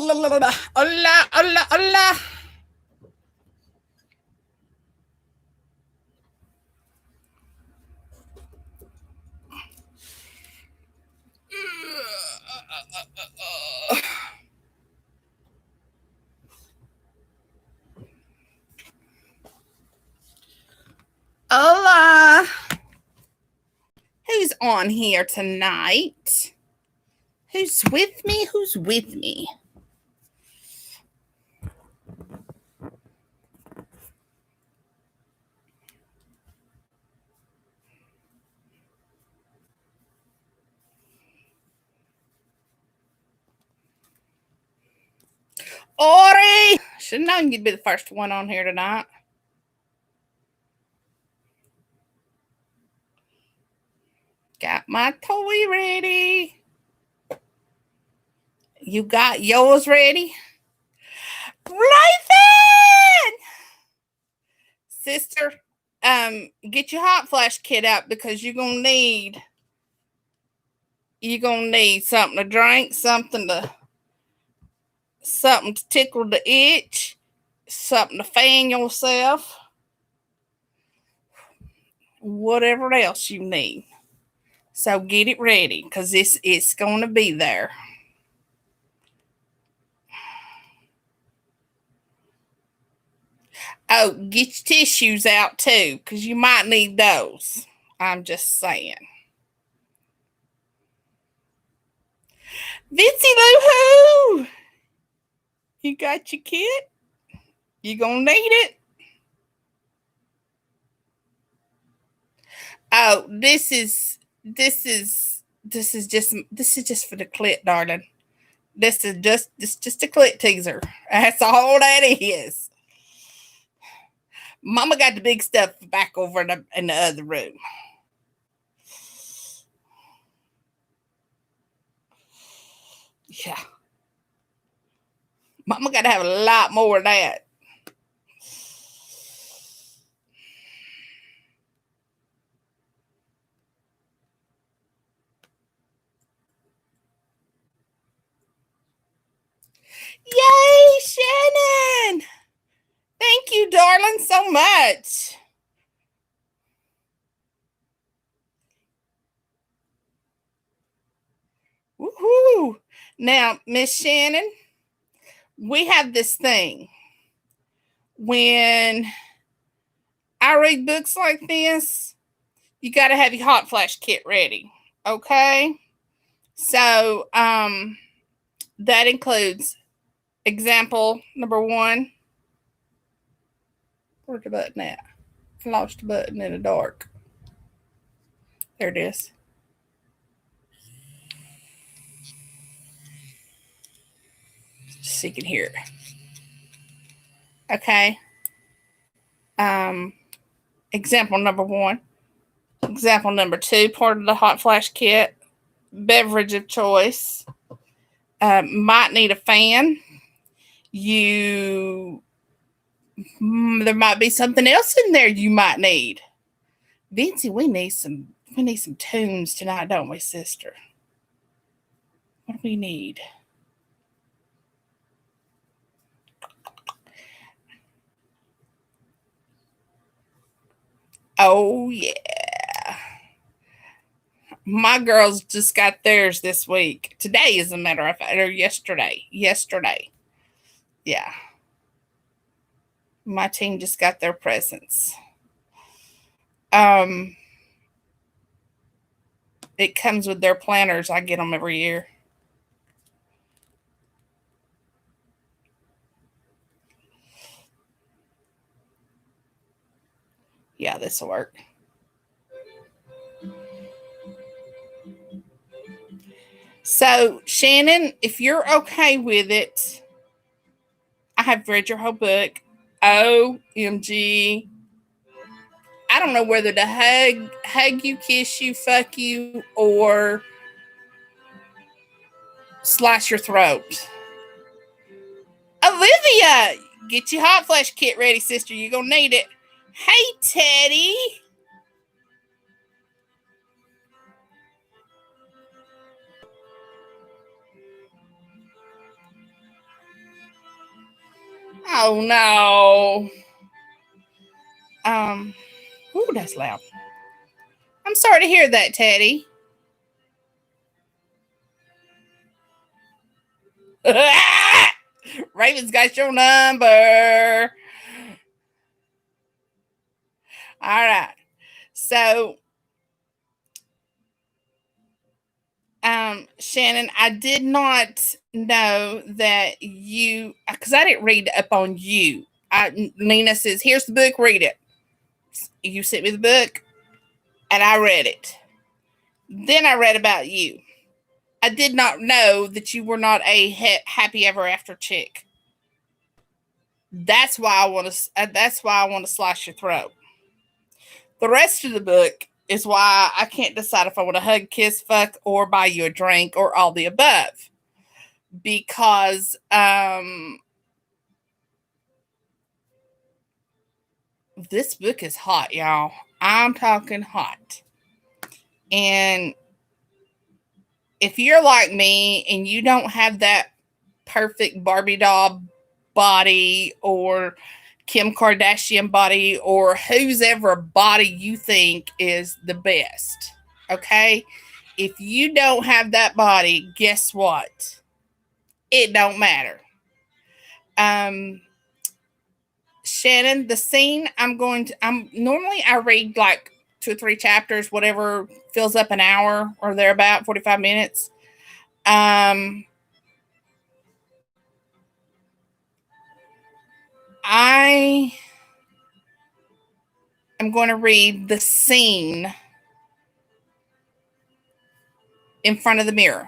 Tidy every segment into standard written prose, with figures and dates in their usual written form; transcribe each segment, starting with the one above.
Hola, hola, hola. Hola. Who's on here tonight? Who's with me? Who's with me? Ori! Should have known you'd be the first one on here tonight. Got my toy ready. You got yours ready? Lathan! Sister, get your hot flash kit out because you're gonna need something to drink, something to tickle the itch, something to fan yourself, whatever else you need. So get it ready because it's going to be there. Oh, get your tissues out too because you might need those. I'm just saying. Vincy Loo Hoo! You got your kit? You gonna need it? Oh, this is just for the clit, darling. This is just a clit teaser. That's all that is. Mama got the big stuff back over in the other room. Yeah. Mama got to have a lot more of that. Yay, Shannon! Thank you, darling, so much. Woohoo! Now, Miss Shannon, we have this thing. When I read books like this, you got to have your hot flash kit ready. Okay? So, that includes example number 1. Where's the button at? I lost the button in the dark. There it is. Just so you can hear it. Okay. Example number 1. Example number 2, part of the hot flash kit. Beverage of choice. Might need a fan. There might be something else in there you might need. Vincy, we need some tunes tonight, don't we, sister? What do we need? Oh yeah. My girls just got theirs this week. Today, as a matter of fact, or yesterday. Yesterday. Yeah. My team just got their presents. It comes with their planners. I get them every year. Yeah, this will work. So, Shannon, if you're okay with it, I have read your whole book. OMG. I don't know whether to hug you, kiss you, fuck you, or slice your throat. Olivia, get your hot flash kit ready, sister. You're going to need it. Hey, Teddy. Oh no. Ooh, that's loud. I'm sorry to hear that, Teddy. Raven's got your number. All right. So, Shannon, I did not know that you, because I didn't read up on you. Nina says, "Here's the book. Read it." You sent me the book, and I read it. Then I read about you. I did not know that you were not a happy ever after chick. That's why I want to. That's why I want to slice your throat. The rest of the book is why I can't decide if I want to hug, kiss, fuck, or buy you a drink, or all the above. Because this book is hot, y'all. I'm talking hot. And if you're like me and you don't have that perfect Barbie doll body or Kim Kardashian body or whose ever body you think is the best, okay? If you don't have that body, guess what? It don't matter. Um, Shannon, the scene I'm normally I read like 2 or 3 chapters, whatever fills up an hour or thereabout, 45 minutes. Um, I am going to read the scene in front of the mirror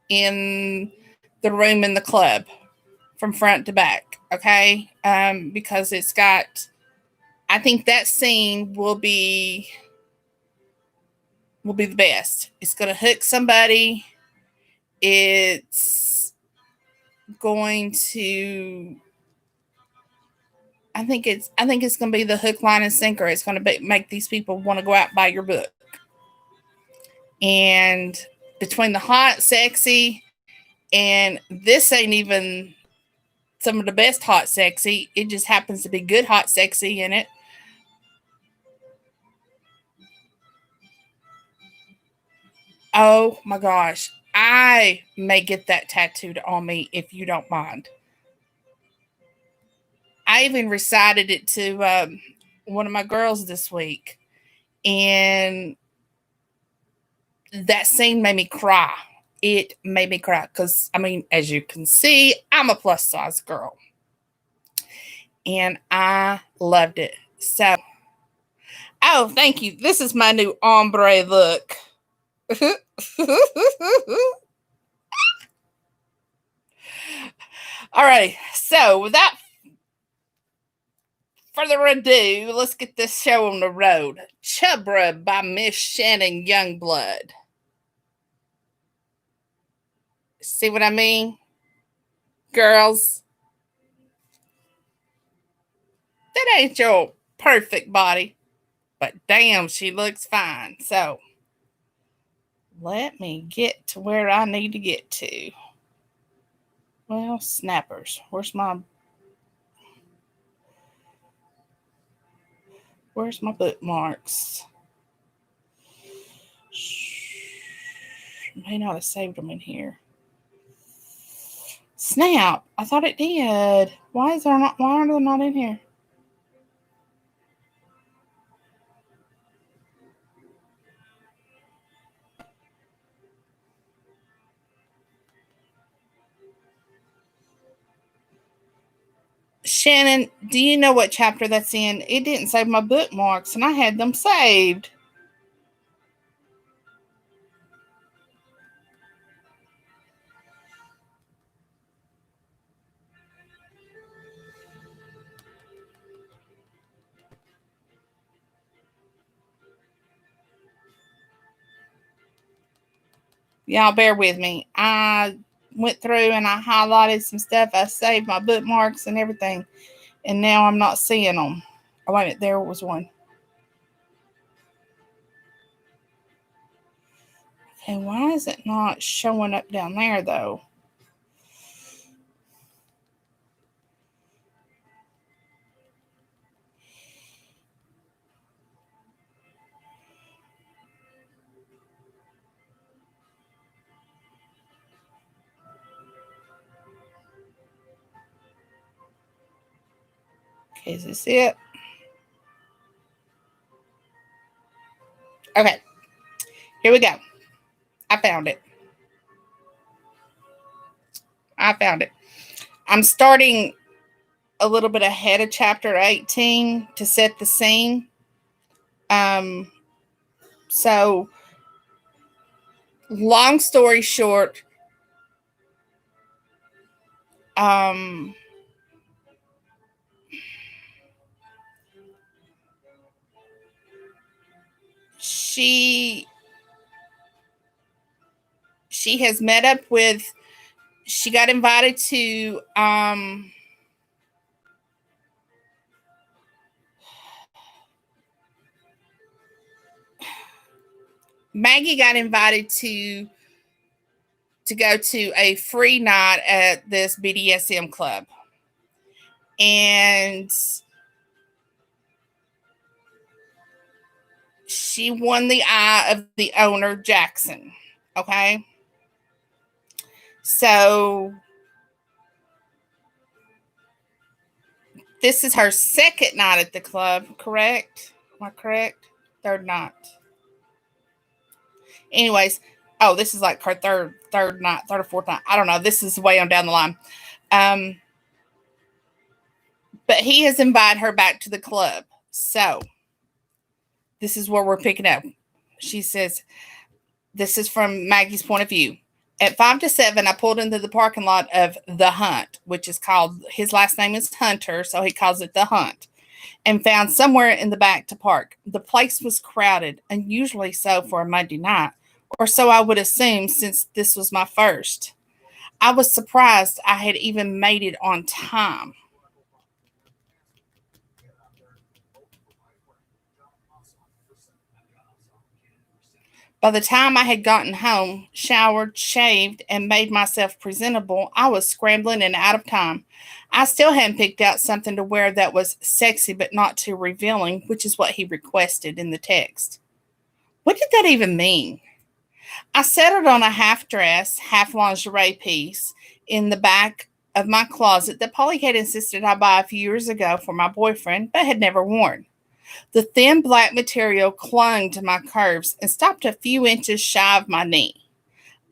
in the room in the club from front to back. Okay. Because it's got, I think that scene will be the best. It's going to hook somebody. It's going to, I think it's going to be the hook, line, and sinker. It's going to make these people want to go out and buy your book. And between the hot, sexy, and this ain't even some of the best hot, sexy. It just happens to be good, hot, sexy in it. Oh my gosh. I may get that tattooed on me if you don't mind. I even recited it to one of my girls this week. And that scene made me cry. It made me cry because, I mean, as you can see, I'm a plus size girl. And I loved it. So, oh, thank you. This is my new ombre look. All right. So, without further ado, let's get this show on the road. Chub by Miss Shannon Youngblood. See what I mean? Girls, that ain't your perfect body, but damn, she looks fine. So, let me get to where I need to get to. Well, snappers. Where's my bookmarks? May not have saved them in here. Snap! I thought it did. Why are they not in here? Shannon, do you know what chapter that's in? It didn't save my bookmarks, and I had them saved. Y'all bear with me. I went through and I highlighted some stuff. I saved my bookmarks and everything, and now I'm not seeing them. Oh, wait a minute, there was one. Okay, why is it not showing up down there, though? Okay, is this it? Okay, here we go. I found it. I found it. I'm starting a little bit ahead of chapter 18 to set the scene. Um, so, long story short, um, she she has met up with. She got invited to. Maggie got invited to go to a free night at this BDSM club. And she won the eye of the owner, Jackson. Okay. So this is her second night at the club, correct? Am I correct? Third night. Anyways, oh, this is like her third night, third or fourth night. I don't know. This is way on down the line. But he has invited her back to the club. So this is where we're picking up. She says, this is from Maggie's point of view. At 5 to 7, I pulled into the parking lot of The Hunt, which is called, his last name is Hunter, so he calls it The Hunt, and found somewhere in the back to park. The place was crowded, unusually so for a Monday night, or so I would assume since this was my first. I was surprised I had even made it on time. By the time I had gotten home, showered, shaved, and made myself presentable, I was scrambling and out of time. I still hadn't picked out something to wear that was sexy but not too revealing, which is what he requested in the text. What did that even mean? I settled on a half dress, half lingerie piece in the back of my closet that Polly had insisted I buy a few years ago for my boyfriend, but had never worn. The thin black material clung to my curves and stopped a few inches shy of my knee.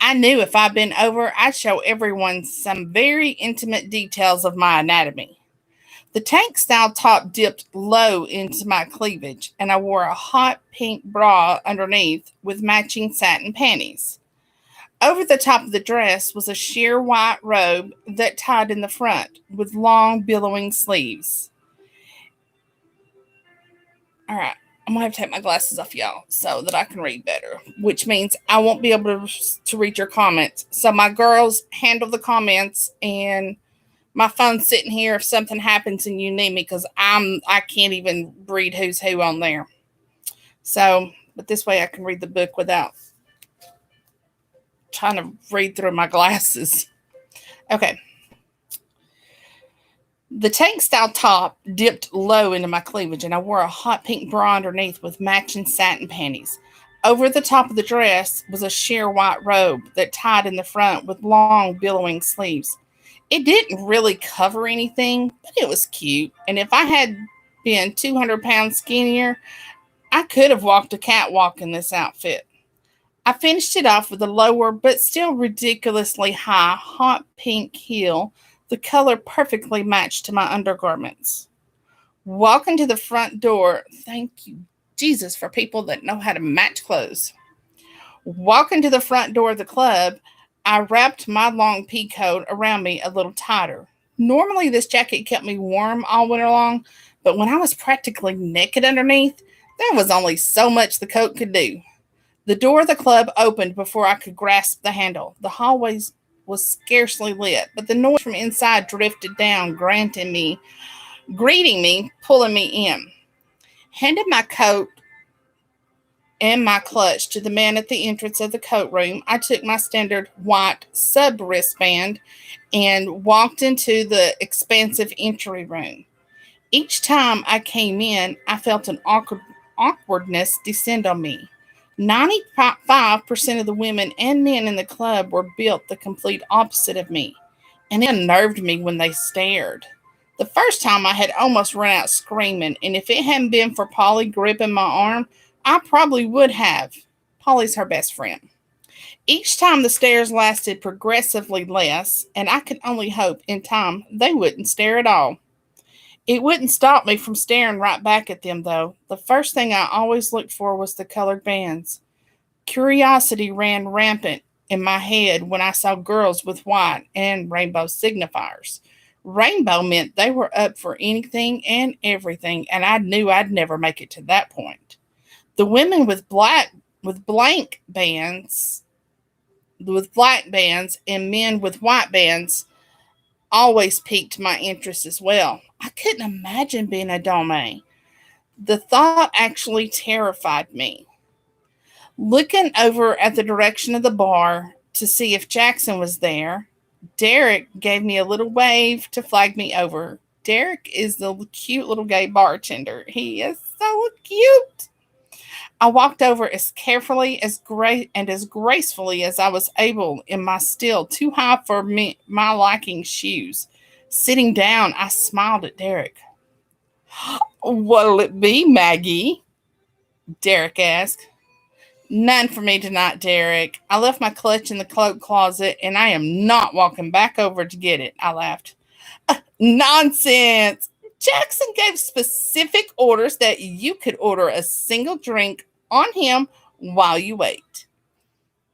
I knew if I bent over, I'd show everyone some very intimate details of my anatomy. The tank style top dipped low into my cleavage, and I wore a hot pink bra underneath with matching satin panties. Over the top of the dress was a sheer white robe that tied in the front with long billowing sleeves. All right, I'm gonna have to take my glasses off, y'all, so that I can read better, which means I won't be able to read your comments. So my girls handle the comments, and my phone's sitting here if something happens and you need me, because I can't even read who's who on there. So, but this way I can read the book without trying to read through my glasses. Okay. The tank style top dipped low into my cleavage, and I wore a hot pink bra underneath with matching satin panties. Over the top of the dress was a sheer white robe that tied in the front with long billowing sleeves. It didn't really cover anything, but it was cute, and if I had been 200 pounds skinnier, I could have walked a catwalk in this outfit. I finished it off with a lower but still ridiculously high hot pink heel. The color perfectly matched to my undergarments. Walking to the front door, thank you, Jesus, for people that know how to match clothes. Walking to the front door of the club, I wrapped my long pea coat around me a little tighter. Normally, this jacket kept me warm all winter long, but when I was practically naked underneath, there was only so much the coat could do. The door of the club opened before I could grasp the handle. The hallway was scarcely lit, but the noise from inside drifted down, greeting me, pulling me in. Handed my coat and my clutch to the man at the entrance of the coat room, I took my standard white sub wristband and walked into the expansive entry room. Each time I came in, I felt an awkwardness descend on me. 95% of the women and men in the club were built the complete opposite of me, and it unnerved me when they stared. The first time I had almost run out screaming, and if it hadn't been for Polly gripping my arm, I probably would have. Polly's her best friend. Each time the stares lasted progressively less, and I could only hope in time they wouldn't stare at all. It wouldn't stop me from staring right back at them, though. The first thing I always looked for was the colored bands. Curiosity ran rampant in my head when I saw girls with white and rainbow signifiers. Rainbow meant they were up for anything and everything, and I knew I'd never make it to that point. The women with blank bands with black bands and men with white bands always piqued my interest as well. I couldn't imagine being a dome. The thought actually terrified me. Looking over at the direction of the bar to see if Jackson was there, Derek gave me a little wave to flag me over. Derek is the cute little gay bartender. He is so cute. I walked over as carefully and as gracefully as I was able in my still too high for my liking shoes. Sitting down, I smiled at Derek. "What'll it be, Maggie?" Derek asked. "None for me tonight, Derek. I left my clutch in the cloak closet, and I am not walking back over to get it," I laughed. "Nonsense! Jackson gave specific orders that you could order a single drink on him while you wait,"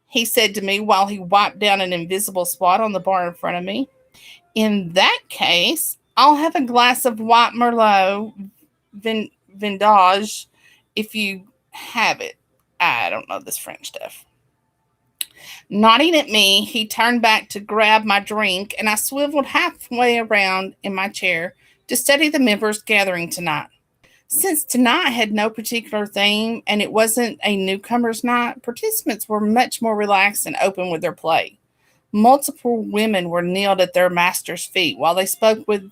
he said to me while he wiped down an invisible spot on the bar in front of me. "In that case, I'll have a glass of white Merlot Vendage if you have it. I don't know this French stuff." Nodding at me, he turned back to grab my drink, and I swiveled halfway around in my chair to study the members gathering tonight. Since tonight had no particular theme and it wasn't a newcomer's night, participants were much more relaxed and open with their play. Multiple women were kneeled at their master's feet while they spoke with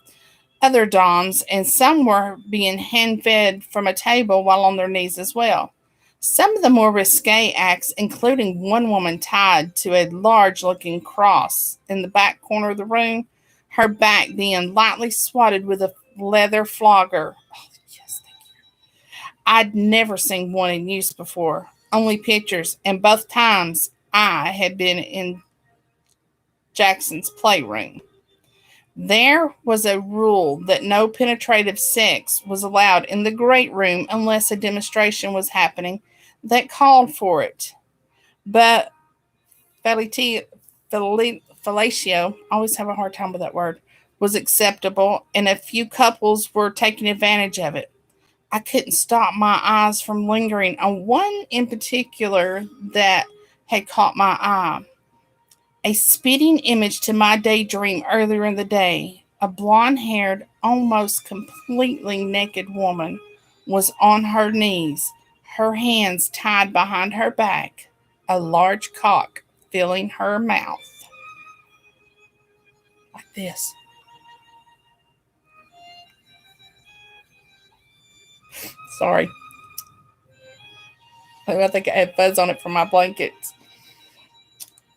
other doms, and some were being hand fed from a table while on their knees as well. Some of the more risque acts, including one woman tied to a large looking cross in the back corner of the room, her back being lightly swatted with a leather flogger. Oh, yes, thank you. I'd never seen one in use before, only pictures, and both times I had been in Jackson's playroom. There was a rule that no penetrative sex was allowed in the great room unless a demonstration was happening that called for it. But fellatio, I always have a hard time with that word, was acceptable, and a few couples were taking advantage of it. I couldn't stop my eyes from lingering on one in particular that had caught my eye. A spitting image to my daydream earlier in the day. A blonde haired, almost completely naked woman was on her knees, her hands tied behind her back, a large cock filling her mouth. Like this. Sorry. I think I had fuzz on it from my blankets.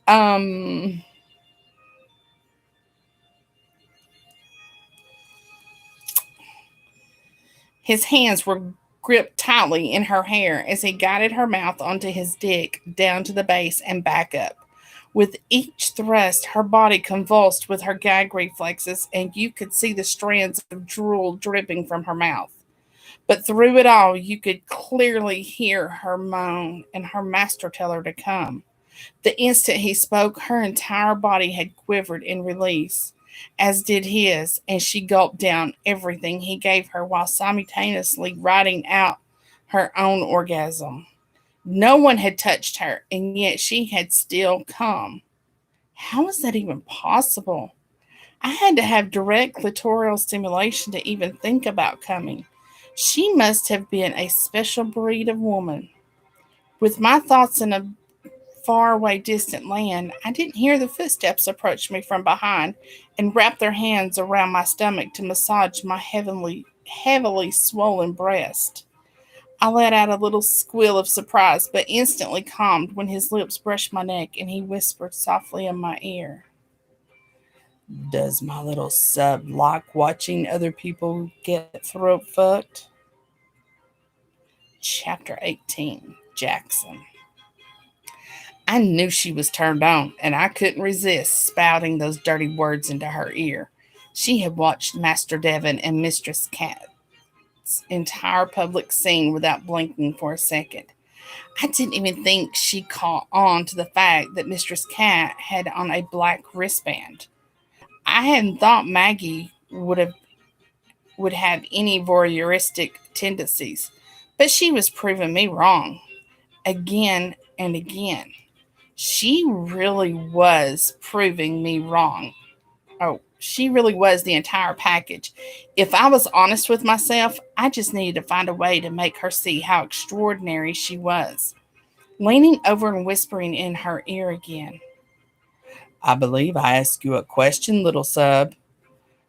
Um, His hands were gripped tightly in her hair as he guided her mouth onto his dick, down to the base and back up. With each thrust, her body convulsed with her gag reflexes, and you could see the strands of drool dripping from her mouth. But through it all, you could clearly hear her moan and her master tell her to come. The instant he spoke, her entire body had quivered in release, as did his, and she gulped down everything he gave her while simultaneously riding out her own orgasm. No one had touched her, and yet she had still come. How was that even possible? I had to have direct clitoral stimulation to even think about coming. She must have been a special breed of woman. With my thoughts in a faraway distant land, I didn't hear the footsteps approach me from behind and wrap their hands around my stomach to massage my heavily swollen breast. I let out a little squeal of surprise, but instantly calmed when his lips brushed my neck and he whispered softly in my ear, Does my little sub like watching other people get throat fucked? Chapter 18, Jackson. I knew she was turned on, and I couldn't resist spouting those dirty words into her ear. She had watched Master Devon and Mistress Cat's entire public scene without blinking for a second. I didn't even think she caught on to the fact that Mistress Cat had on a black wristband. I hadn't thought Maggie would have any voyeuristic tendencies, but she was proving me wrong again and again. She really was proving me wrong. Oh, she really was the entire package. If I was honest with myself, I just needed to find a way to make her see how extraordinary she was. Leaning over and whispering in her ear again, I believe I asked you a question, little sub.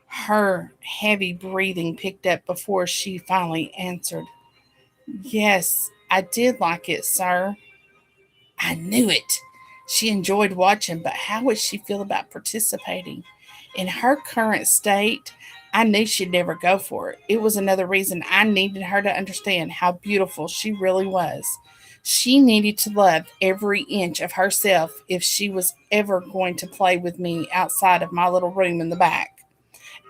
Her heavy breathing picked up before she finally answered. Yes, I did like it, sir. I knew it. She enjoyed watching, but how would she feel about participating? In her current state, I knew she'd never go for it. It was another reason I needed her to understand how beautiful she really was. She needed to love every inch of herself if she was ever going to play with me outside of my little room in the back.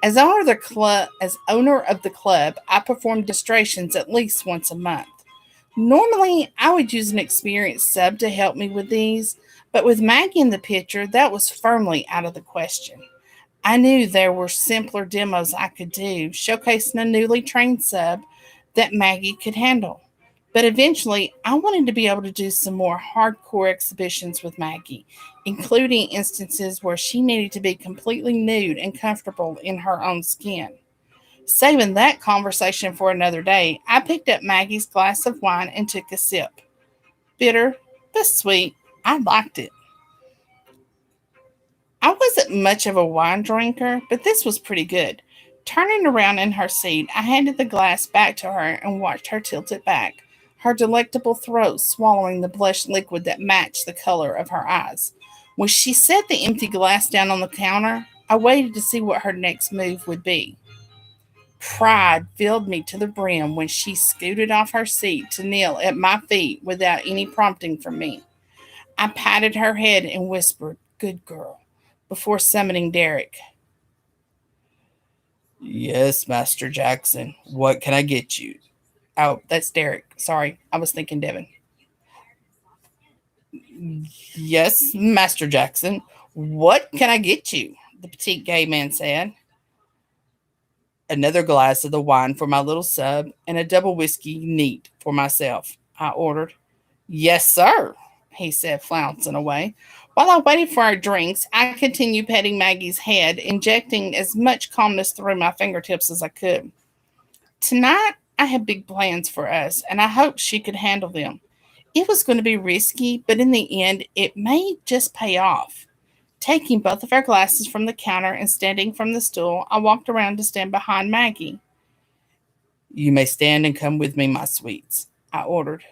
As owner of the club, I performed demonstrations at least once a month. Normally, I would use an experienced sub to help me with these, but with Maggie in the picture, that was firmly out of the question. I knew there were simpler demos I could do, showcasing a newly trained sub that Maggie could handle. But eventually, I wanted to be able to do some more hardcore exhibitions with Maggie, including instances where she needed to be completely nude and comfortable in her own skin. Saving that conversation for another day, I picked up Maggie's glass of wine and took a sip. Bitter, but sweet. I liked it. I wasn't much of a wine drinker, but this was pretty good. Turning around in her seat, I handed the glass back to her and watched her tilt it back, her delectable throat swallowing the blush liquid that matched the color of her eyes. When she set the empty glass down on the counter, I waited to see what her next move would be. Pride filled me to the brim when she scooted off her seat to kneel at my feet without any prompting from me. I patted her head and whispered, Good girl, before summoning Derek. Yes, Master Jackson. What can I get you? Oh, that's Derek. Sorry, I was thinking Devin. Yes, Master Jackson. What can I get you? The petite gay man said. Another glass of the wine for my little sub and a double whiskey neat for myself, I ordered. Yes, sir, he said, flouncing away. While I waited for our drinks, I continued petting Maggie's head, injecting as much calmness through my fingertips as I could. Tonight, I had big plans for us, and I hoped she could handle them. It was going to be risky, but in the end, it may just pay off. Taking both of our glasses from the counter and standing from the stool, I walked around to stand behind Maggie. You may stand and come with me, my sweets, I ordered.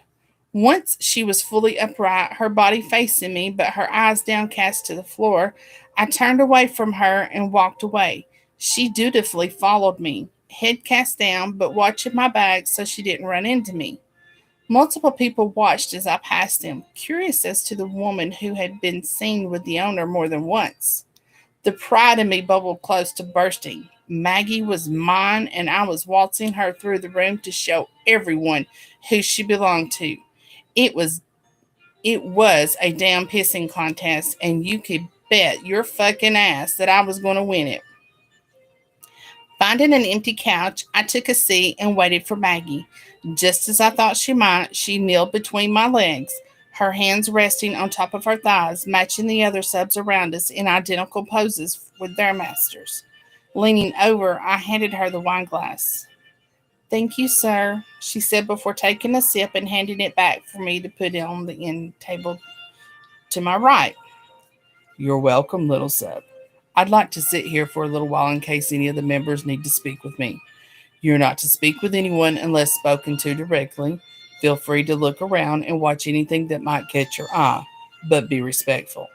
Once she was fully upright, her body facing me, but her eyes downcast to the floor, I turned away from her and walked away. She dutifully followed me, head cast down, but watching my back so she didn't run into me. Multiple people watched as I passed them, curious as to the woman who had been seen with the owner more than once. The pride in me bubbled close to bursting. Maggie was mine, and I was waltzing her through the room to show everyone who she belonged to. It was it was a damn pissing contest, and you could bet your fucking ass that I was going to win it. Finding an empty couch, I took a seat and waited for Maggie. Just as I thought she might, she kneeled between my legs, her hands resting on top of her thighs, matching the other subs around us in identical poses with their masters. Leaning over, I handed her the wine glass. Thank you, sir, she said before taking a sip and handing it back for me to put on the end table to my right. You're welcome, little sub. I'd like to sit here for a little while in case any of the members need to speak with me. You're not to speak with anyone unless spoken to directly. Feel free to look around and watch anything that might catch your eye, but be respectful.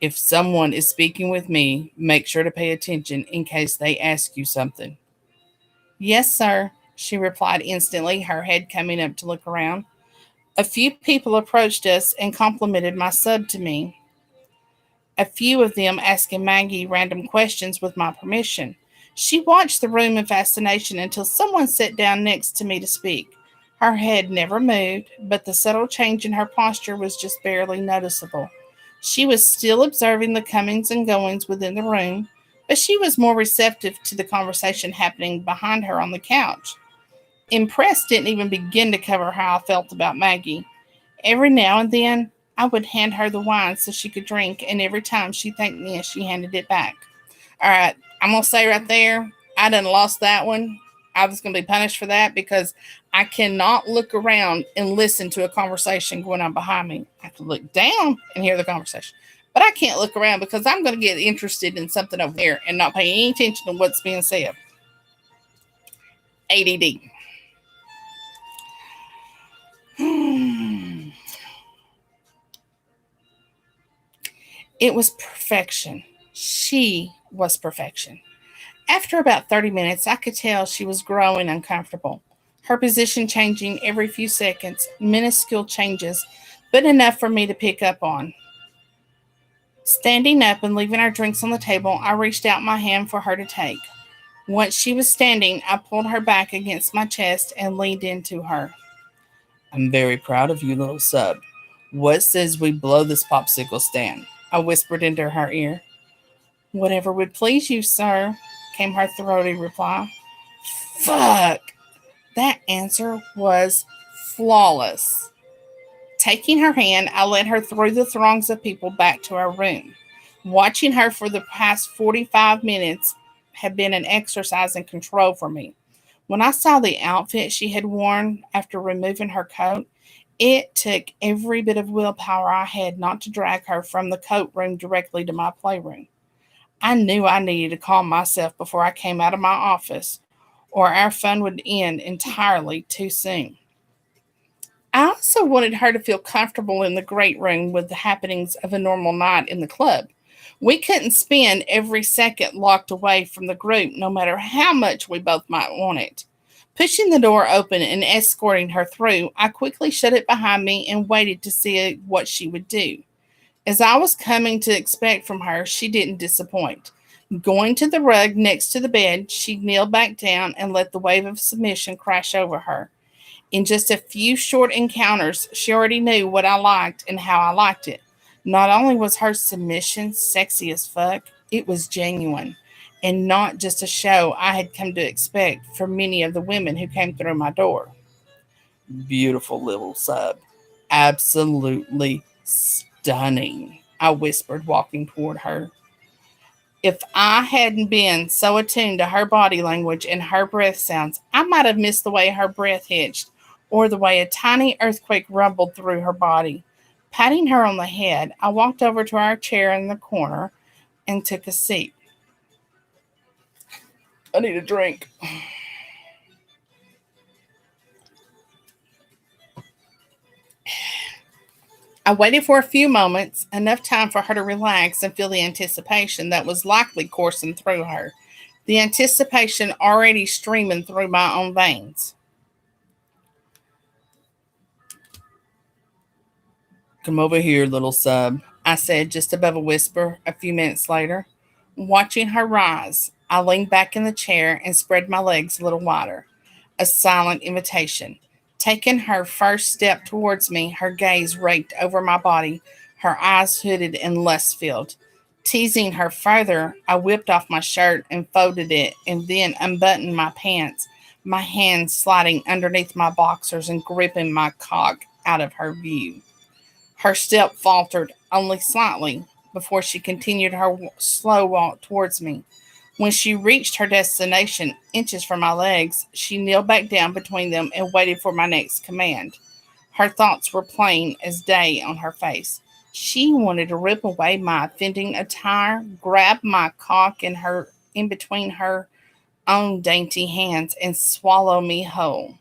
If someone is speaking with me, make sure to pay attention in case they ask you something. Yes, sir, she replied instantly, her head coming up to look around. A few people approached us and complimented my sub to me, a few of them asking Maggie random questions with my permission. She watched the room in fascination until someone sat down next to me to speak. Her head never moved, but the subtle change in her posture was just barely noticeable. She was still observing the comings and goings within the room, but she was more receptive to the conversation happening behind her on the couch. Impressed didn't even begin to cover how I felt about Maggie. Every now and then, I would hand her the wine so she could drink, and every time she thanked me as she handed it back. All right, I'm going to say right there, I done lost that one. I was going to be punished for that because I cannot look around and listen to a conversation going on behind me. I have to look down and hear the conversation. But I can't look around because I'm going to get interested in something over there and not pay any attention to what's being said. ADD. It was perfection. She was perfection. After about 30 minutes, I could tell she was growing uncomfortable. Her position changing every few seconds, minuscule changes, but enough for me to pick up on. Standing up and leaving our drinks on the table, I reached out my hand for her to take. Once she was standing, I pulled her back against my chest and leaned into her. I'm very proud of you, little sub. What says we blow this popsicle stand? I whispered into her ear. Whatever would please you, sir, came her throaty reply. Fuck! That answer was flawless. Taking her hand, I led her through the throngs of people back to our room. Watching her for the past 45 minutes had been an exercise in control for me. When I saw the outfit she had worn after removing her coat, it took every bit of willpower I had not to drag her from the coat room directly to my playroom. I knew I needed to calm myself before I came out of my office, or our fun would end entirely too soon. I also wanted her to feel comfortable in the great room with the happenings of a normal night in the club. We couldn't spend every second locked away from the group, no matter how much we both might want it. Pushing the door open and escorting her through, I quickly shut it behind me and waited to see what she would do. As I was coming to expect from her, she didn't disappoint. Going to the rug next to the bed, she kneeled back down and let the wave of submission crash over her. In just a few short encounters, she already knew what I liked and how I liked it. Not only was her submission sexy as fuck, it was genuine and not just a show I had come to expect from many of the women who came through my door. Beautiful little sub. Absolutely stunning, I whispered, walking toward her. If I hadn't been so attuned to her body language and her breath sounds, I might have missed the way her breath hitched or the way a tiny earthquake rumbled through her body. Patting her on the head, I walked over to our chair in the corner and took a seat. I need a drink. I waited for a few moments, enough time for her to relax and feel the anticipation that was likely coursing through her, the anticipation already streaming through my own veins. Come over here, little sub, I said just above a whisper a few minutes later. Watching her rise, I leaned back in the chair and spread my legs a little wider, a silent invitation. Taking her first step towards me, her gaze raked over my body, her eyes hooded and lust filled. Teasing her further, I whipped off my shirt and folded it and then unbuttoned my pants, my hands sliding underneath my boxers and gripping my cock out of her view. Her step faltered only slightly before she continued her slow walk towards me. When she reached her destination, inches from my legs, she kneeled back down between them and waited for my next command. Her thoughts were plain as day on her face. She wanted to rip away my offending attire, grab my cock in between her own dainty hands, and swallow me whole.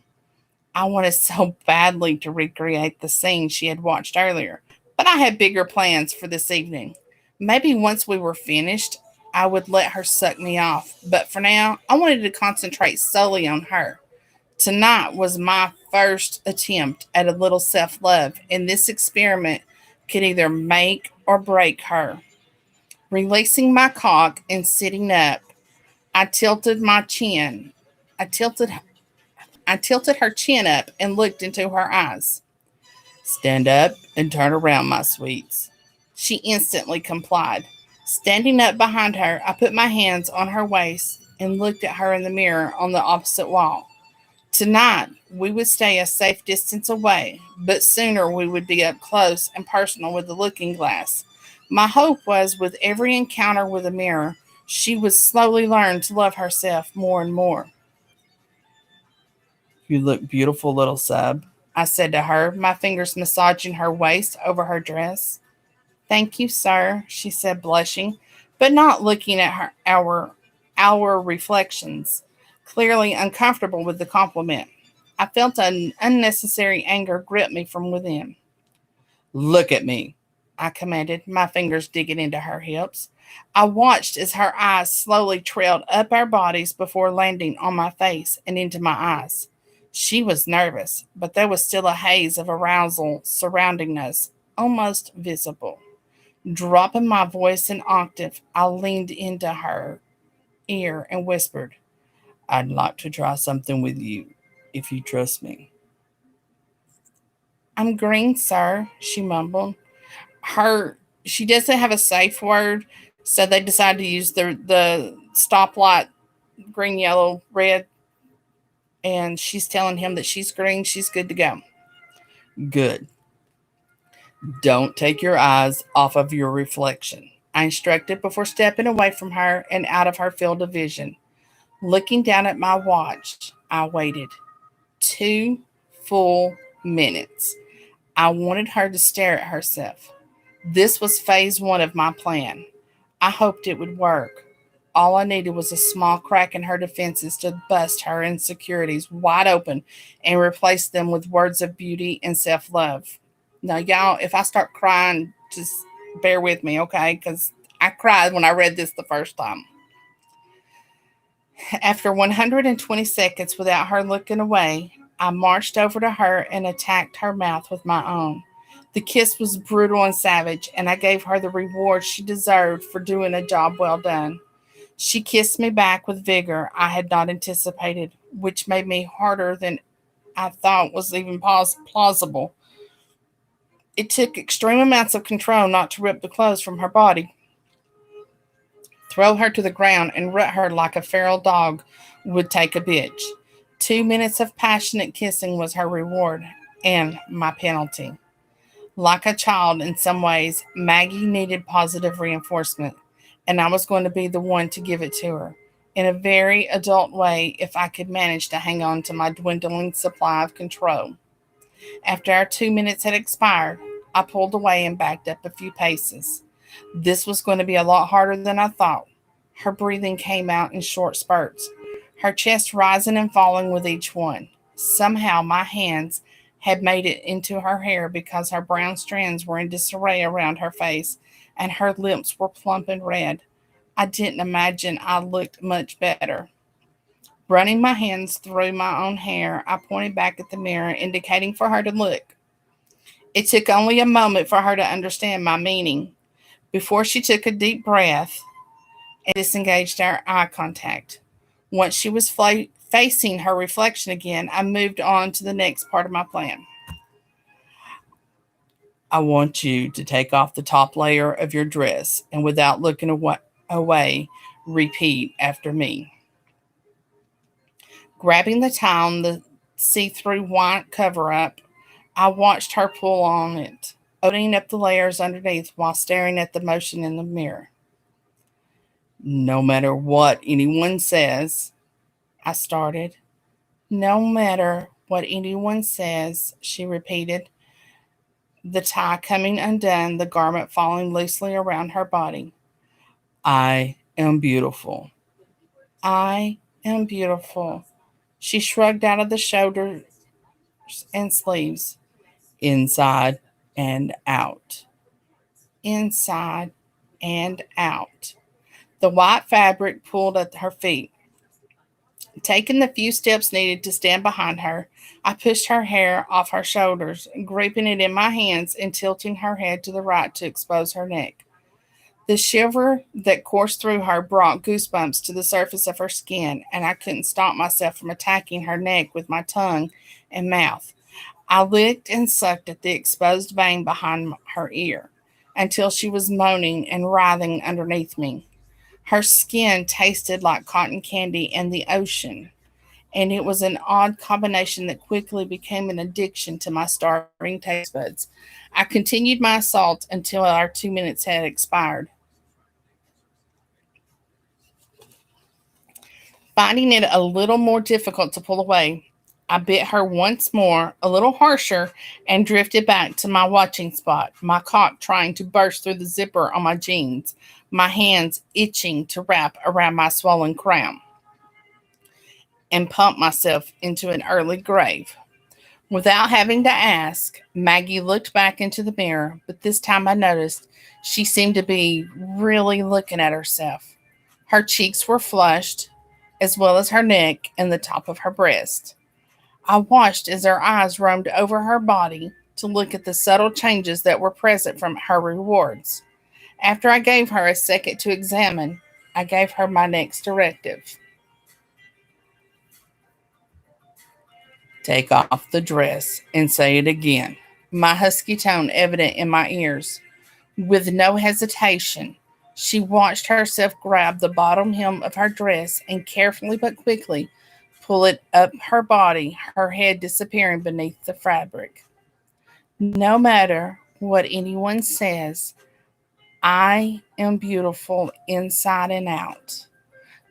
I wanted so badly to recreate the scene she had watched earlier, but I had bigger plans for this evening. Maybe once we were finished, I would let her suck me off, but for now, I wanted to concentrate solely on her. Tonight was my first attempt at a little self love, and this experiment could either make or break her. Releasing my cock and sitting up, I tilted my chin. I tilted I tilted her chin up and looked into her eyes. Stand up and turn around, my sweets. She instantly complied. Standing up behind her, I put my hands on her waist and looked at her in the mirror on the opposite wall. Tonight, we would stay a safe distance away, but sooner we would be up close and personal with the looking glass. My hope was with every encounter with a mirror, she would slowly learn to love herself more and more. You look beautiful, little sub, I said to her, my fingers massaging her waist over her dress. Thank you, sir, she said, blushing, but not looking at our reflections, clearly uncomfortable with the compliment. I felt an unnecessary anger grip me from within. Look at me, I commanded, my fingers digging into her hips. I watched as her eyes slowly trailed up our bodies before landing on my face and into my eyes. She was nervous, but there was still a haze of arousal surrounding us, almost visible. Dropping my voice an octave, I leaned into her ear and whispered, I'd like to try something with you, if you trust me. I'm green, sir, she mumbled. Her she doesn't have a safe word, so they decided to use the stoplight green, yellow, red, and she's telling him that she's green, she's good to go. Good. Don't take your eyes off of your reflection, I instructed before stepping away from her and out of her field of vision. Looking down at my watch, I waited 2 full minutes. I wanted her to stare at herself. This was phase one of my plan. I hoped it would work. All I needed was a small crack in her defenses to bust her insecurities wide open and replace them with words of beauty and self love. Now, y'all, if I start crying, just bear with me, okay? Because I cried when I read this the first time. After 120 seconds without her looking away, I marched over to her and attacked her mouth with my own. The kiss was brutal and savage, and I gave her the reward she deserved for doing a job well done. She kissed me back with vigor I had not anticipated, which made me harder than I thought was even plausible. It took extreme amounts of control not to rip the clothes from her body, throw her to the ground, and rut her like a feral dog would take a bitch. 2 minutes of passionate kissing was her reward and my penalty. Like a child in some ways, Maggie needed positive reinforcement, and I was going to be the one to give it to her. In a very adult way, if I could manage to hang on to my dwindling supply of control. After our 2 minutes had expired, I pulled away and backed up a few paces. This was going to be a lot harder than I thought. Her breathing came out in short spurts, her chest rising and falling with each one. Somehow my hands had made it into her hair because her brown strands were in disarray around her face and her lips were plump and red. I didn't imagine I looked much better. Running my hands through my own hair, I pointed back at the mirror, indicating for her to look. It took only a moment for her to understand my meaning. Before she took a deep breath and disengaged our eye contact. Once she was facing her reflection again, I moved on to the next part of my plan. I want you to take off the top layer of your dress and without looking away, repeat after me. Grabbing the towel, the see through white cover up, I watched her pull on it, opening up the layers underneath while staring at the motion in the mirror. No matter what anyone says, I started. No matter what anyone says, she repeated, the tie coming undone, the garment falling loosely around her body. I am beautiful. I am beautiful. She shrugged out of the shoulders and sleeves, inside and out. Inside and out. The white fabric pulled at her feet. Taking the few steps needed to stand behind her, I pushed her hair off her shoulders, gripping it in my hands and tilting her head to the right to expose her neck. The shiver that coursed through her brought goosebumps to the surface of her skin, and I couldn't stop myself from attacking her neck with my tongue and mouth. I licked and sucked at the exposed vein behind her ear until she was moaning and writhing underneath me. Her skin tasted like cotton candy and the ocean, and it was an odd combination that quickly became an addiction to my starving taste buds. I continued my assault until our 2 minutes had expired. Finding it a little more difficult to pull away, I bit her once more, a little harsher, and drifted back to my watching spot, my cock trying to burst through the zipper on my jeans, my hands itching to wrap around my swollen crown and pump myself into an early grave. Without having to ask, Maggie looked back into the mirror, but this time I noticed she seemed to be really looking at herself. Her cheeks were flushed, as well as her neck and the top of her breast. I watched as her eyes roamed over her body to look at the subtle changes that were present from her rewards. After I gave her a second to examine, I gave her my next directive. Take off the dress and say it again, my husky tone evident in my ears. With no hesitation, she watched herself grab the bottom hem of her dress and carefully but quickly pull it up her body, her head disappearing beneath the fabric. No matter what anyone says, I am beautiful inside and out.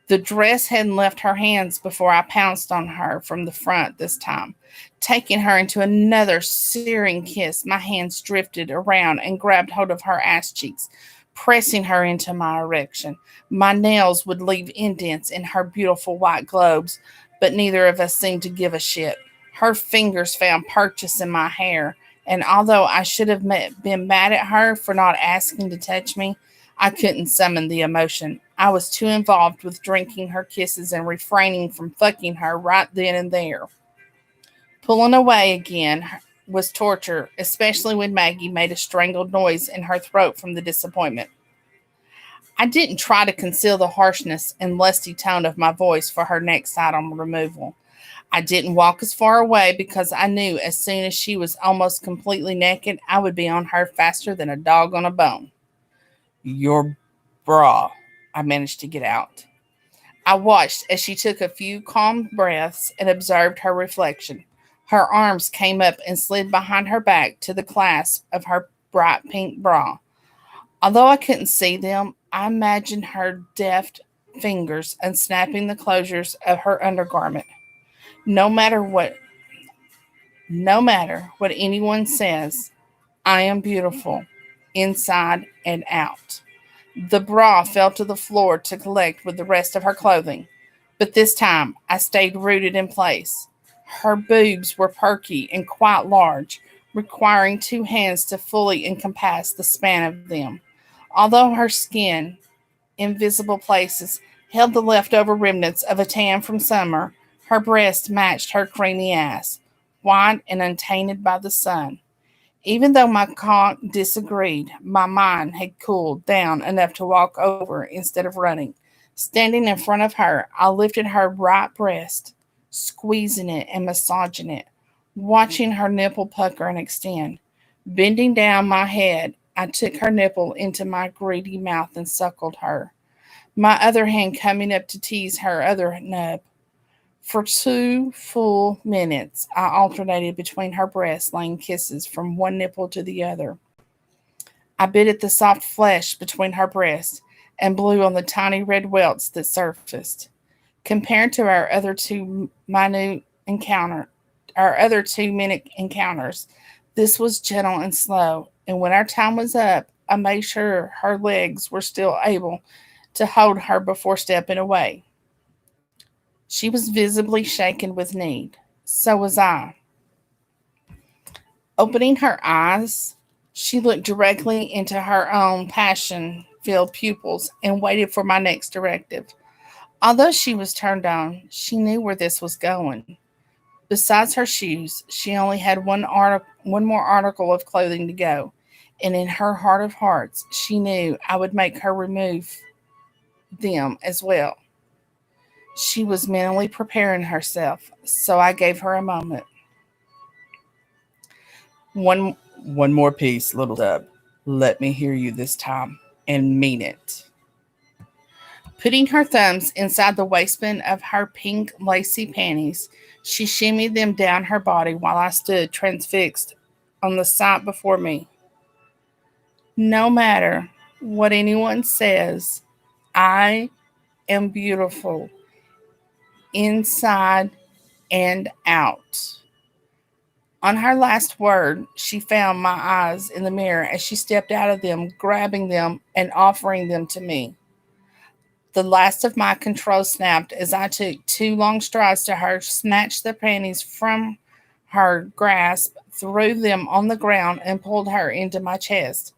The dress had left her hands before I pounced on her from the front this time. Taking her into another searing kiss, my hands drifted around and grabbed hold of her ass cheeks, pressing her into my erection. My nails would leave indents in her beautiful white globes, but neither of us seemed to give a shit. Her fingers found purchase in my hair, and although I should have been mad at her for not asking to touch me, I couldn't summon the emotion. I was too involved with drinking her kisses and refraining from fucking her right then and there. Pulling away again was torture, especially when Maggie made a strangled noise in her throat from the disappointment. I didn't try to conceal the harshness and lusty tone of my voice for her next item removal. I didn't walk as far away because I knew as soon as she was almost completely naked, I would be on her faster than a dog on a bone. Your bra, I managed to get out. I watched as she took a few calm breaths and observed her reflection. Her arms came up and slid behind her back to the clasp of her bright pink bra. Although I couldn't see them, I imagined her deft fingers unsnapping the closures of her undergarment. No matter what no matter what anyone says, I am beautiful, inside and out. The bra fell to the floor to collect with the rest of her clothing, but this time I stayed rooted in place. Her boobs were perky and quite large, requiring two hands to fully encompass the span of them. Although her skin, in visible places, held the leftover remnants of a tan from summer, her breast matched her creamy ass, white and untainted by the sun. Even though my cock disagreed, my mind had cooled down enough to walk over instead of running. Standing in front of her, I lifted her right breast, squeezing it and massaging it, watching her nipple pucker and extend. Bending down my head, I took her nipple into my greedy mouth and suckled her, my other hand coming up to tease her other nub. For 2 full minutes, I alternated between her breasts, laying kisses from one nipple to the other. I bit at the soft flesh between her breasts and blew on the tiny red welts that surfaced. Compared to our other 2 minute encounters, this was gentle and slow. And when our time was up, I made sure her legs were still able to hold her before stepping away. She was visibly shaken with need. So was I. Opening her eyes, she looked directly into her own passion filled pupils and waited for my next directive. Although she was turned on, she knew where this was going. Besides her shoes, she only had one more article of clothing to go, and in her heart of hearts, she knew I would make her remove them as well. She was mentally preparing herself, so I gave her a moment. One more piece, little Chub. Let me hear you this time, and mean it. Putting her thumbs inside the waistband of her pink lacy panties, she shimmied them down her body while I stood transfixed on the sight before me. No matter what anyone says, I am beautiful inside and out. On her last word, she found my eyes in the mirror as she stepped out of them, grabbing them and offering them to me. The last of my control snapped as I took two long strides to her, snatched the panties from her grasp, threw them on the ground, and pulled her into my chest.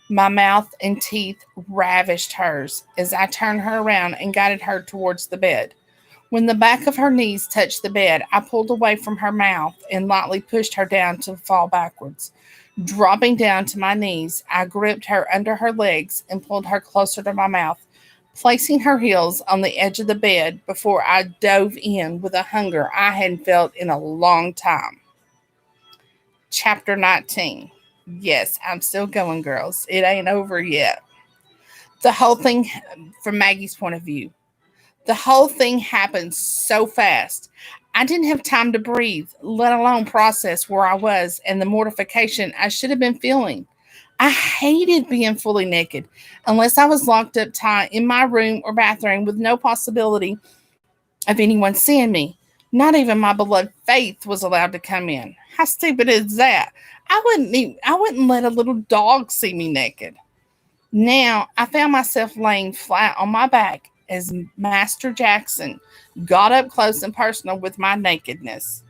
My mouth and teeth ravished hers as I turned her around and guided her towards the bed. When the back of her knees touched the bed, I pulled away from her mouth and lightly pushed her down to fall backwards. Dropping down to my knees, I gripped her under her legs and pulled her closer to my mouth, placing her heels on the edge of the bed before I dove in with a hunger I hadn't felt in a long time. Chapter 19. Yes, I'm still going, girls. It ain't over yet. The whole thing, from Maggie's point of view, the whole thing happened so fast. I didn't have time to breathe, let alone process where I was and the mortification I should have been feeling. I hated being fully naked unless I was locked up tight in my room or bathroom with no possibility of anyone seeing me. Not even my beloved Faith was allowed to come in. How stupid is that? I wouldn't let a little dog see me naked. Now I found myself laying flat on my back as Master Jackson got up close and personal with my nakedness.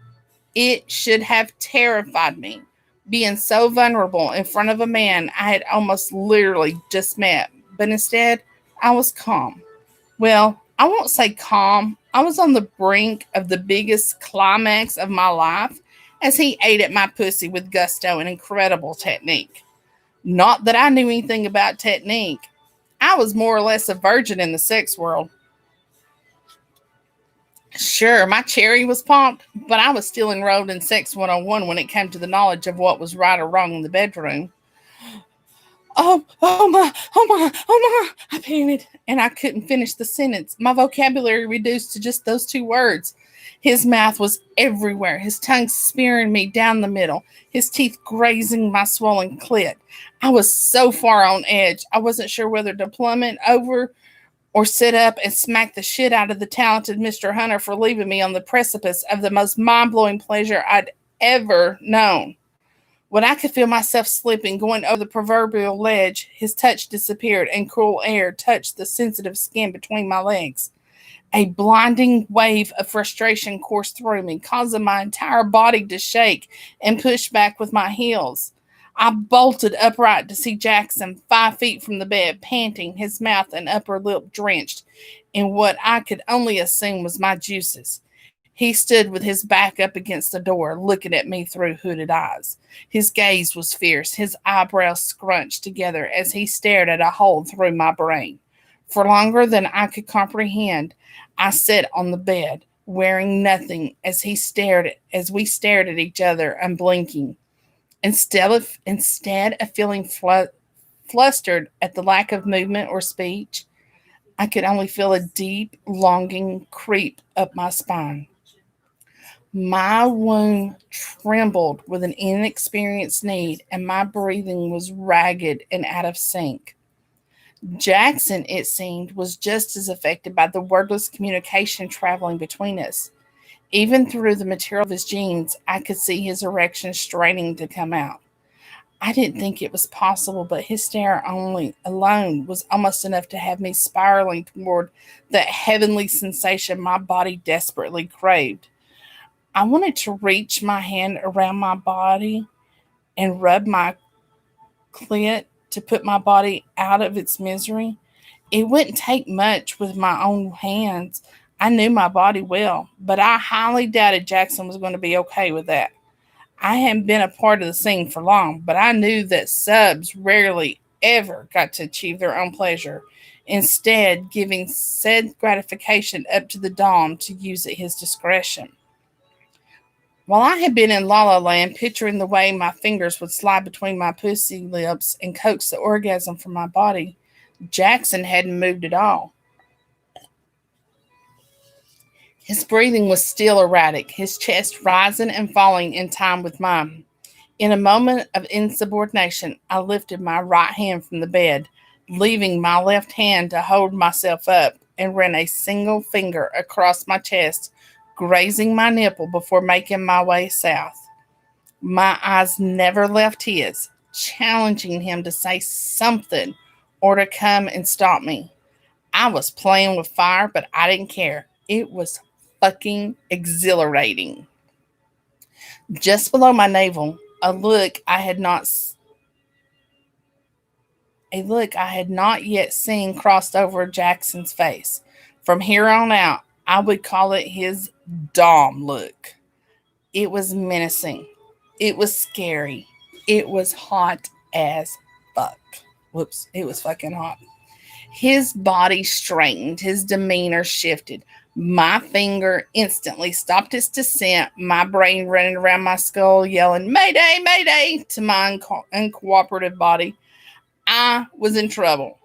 It should have terrified me, being so vulnerable in front of a man I had almost literally just met. But instead, I was calm. Well, I won't say calm. I was on the brink of the biggest climax of my life as he ate at my pussy with gusto and incredible technique. Not that I knew anything about technique. I was more or less a virgin in the sex world. Sure, my cherry was popped, but I was still enrolled in Sex 101 when it came to the knowledge of what was right or wrong in the bedroom. Oh my, I panted, and I couldn't finish the sentence. My vocabulary reduced to just those two words. His mouth was everywhere, his tongue spearing me down the middle, his teeth grazing my swollen clit. I was so far on edge, I wasn't sure whether to plummet over or sit up and smack the shit out of the talented Mr. Hunter for leaving me on the precipice of the most mind blowing pleasure I'd ever known. When I could feel myself slipping, going over the proverbial ledge, his touch disappeared and cool air touched the sensitive skin between my legs. A blinding wave of frustration coursed through me, causing my entire body to shake and push back with my heels. I bolted upright to see Jackson 5 feet from the bed, panting, his mouth and upper lip drenched in what I could only assume was my juices. He stood with his back up against the door, looking at me through hooded eyes. His gaze was fierce, his eyebrows scrunched together as he stared at a hole through my brain. For longer than I could comprehend, I sat on the bed, wearing nothing as we stared at each other, unblinking. Instead of feeling flustered at the lack of movement or speech, I could only feel a deep longing creep up my spine. My womb trembled with an inexperienced need, and my breathing was ragged and out of sync. Jackson, it seemed, was just as affected by the wordless communication traveling between us. Even through the material of his jeans, I could see his erection straining to come out. I didn't think it was possible, but his stare only alone was almost enough to have me spiraling toward that heavenly sensation my body desperately craved. I wanted to reach my hand around my body and rub my clit to put my body out of its misery. It wouldn't take much with my own hands. I knew my body well, but I highly doubted Jackson was going to be okay with that. I hadn't been a part of the scene for long, but I knew that subs rarely ever got to achieve their own pleasure, instead, giving said gratification up to the Dom to use at his discretion. While I had been in La La Land, picturing the way my fingers would slide between my pussy lips and coax the orgasm from my body, Jackson hadn't moved at all. His breathing was still erratic, his chest rising and falling in time with mine. In a moment of insubordination, I lifted my right hand from the bed, leaving my left hand to hold myself up, and ran a single finger across my chest, grazing my nipple before making my way south. My eyes never left his, challenging him to say something or to come and stop me. I was playing with fire, but I didn't care. It was fucking exhilarating. Just below my navel, a look I had not yet seen crossed over Jackson's face. From here on out, I would call it his Dom look. It was menacing. It was scary. It was hot as fuck. Whoops, it was fucking hot. His body straightened, his demeanor shifted. My finger instantly stopped its descent, my brain running around my skull, yelling, Mayday, Mayday, to my uncooperative body. I was in trouble.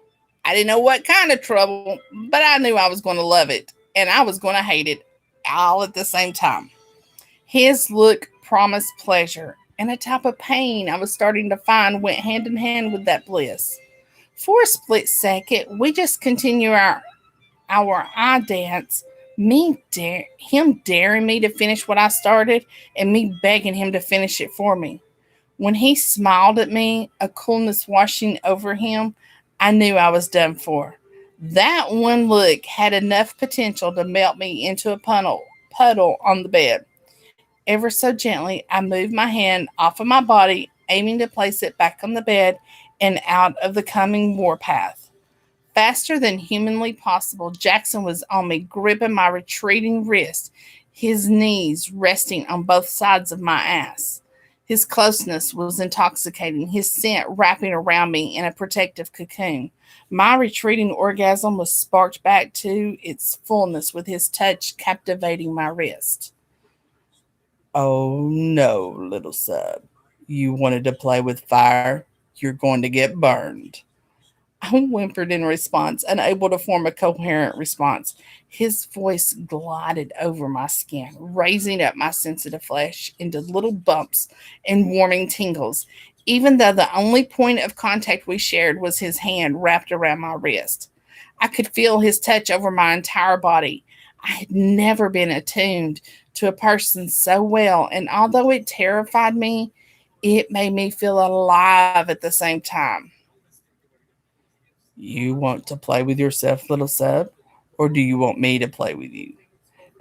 I didn't know what kind of trouble, but I knew I was going to love it, and I was going to hate it all at the same time. His look promised pleasure, and a type of pain I was starting to find went hand in hand with that bliss. For a split second, we just continue our eye dance, him daring me to finish what I started, and me begging him to finish it for me. When he smiled at me, a coolness washing over him, I knew I was done for. That one look had enough potential to melt me into a puddle on the bed. Ever so gently, I moved my hand off of my body, aiming to place it back on the bed and out of the coming warpath. Faster than humanly possible, Jackson was on me, gripping my retreating wrist, his knees resting on both sides of my ass. His closeness was intoxicating, his scent wrapping around me in a protective cocoon. My retreating orgasm was sparked back to its fullness with his touch captivating my wrist. Oh no, little sub. You wanted to play with fire? You're going to get burned. I whimpered in response, unable to form a coherent response. His voice glided over my skin, raising up my sensitive flesh into little bumps and warming tingles, even though the only point of contact we shared was his hand wrapped around my wrist. I could feel his touch over my entire body. I had never been attuned to a person so well, and although it terrified me, it made me feel alive at the same time. You want to play with yourself, little sub? Or do you want me to play with you?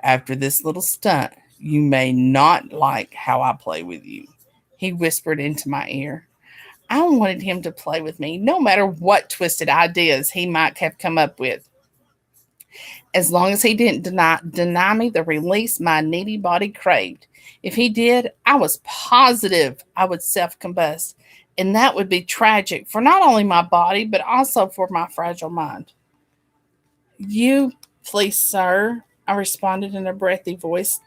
After this little stunt, you may not like how I play with you, he whispered into my ear. I wanted him to play with me, no matter what twisted ideas he might have come up with, as long as he didn't deny me the release my needy body craved. If he did, I was positive I would self combust, and that would be tragic for not only my body, but also for my fragile mind. You, please, sir, I responded in a breathy voice,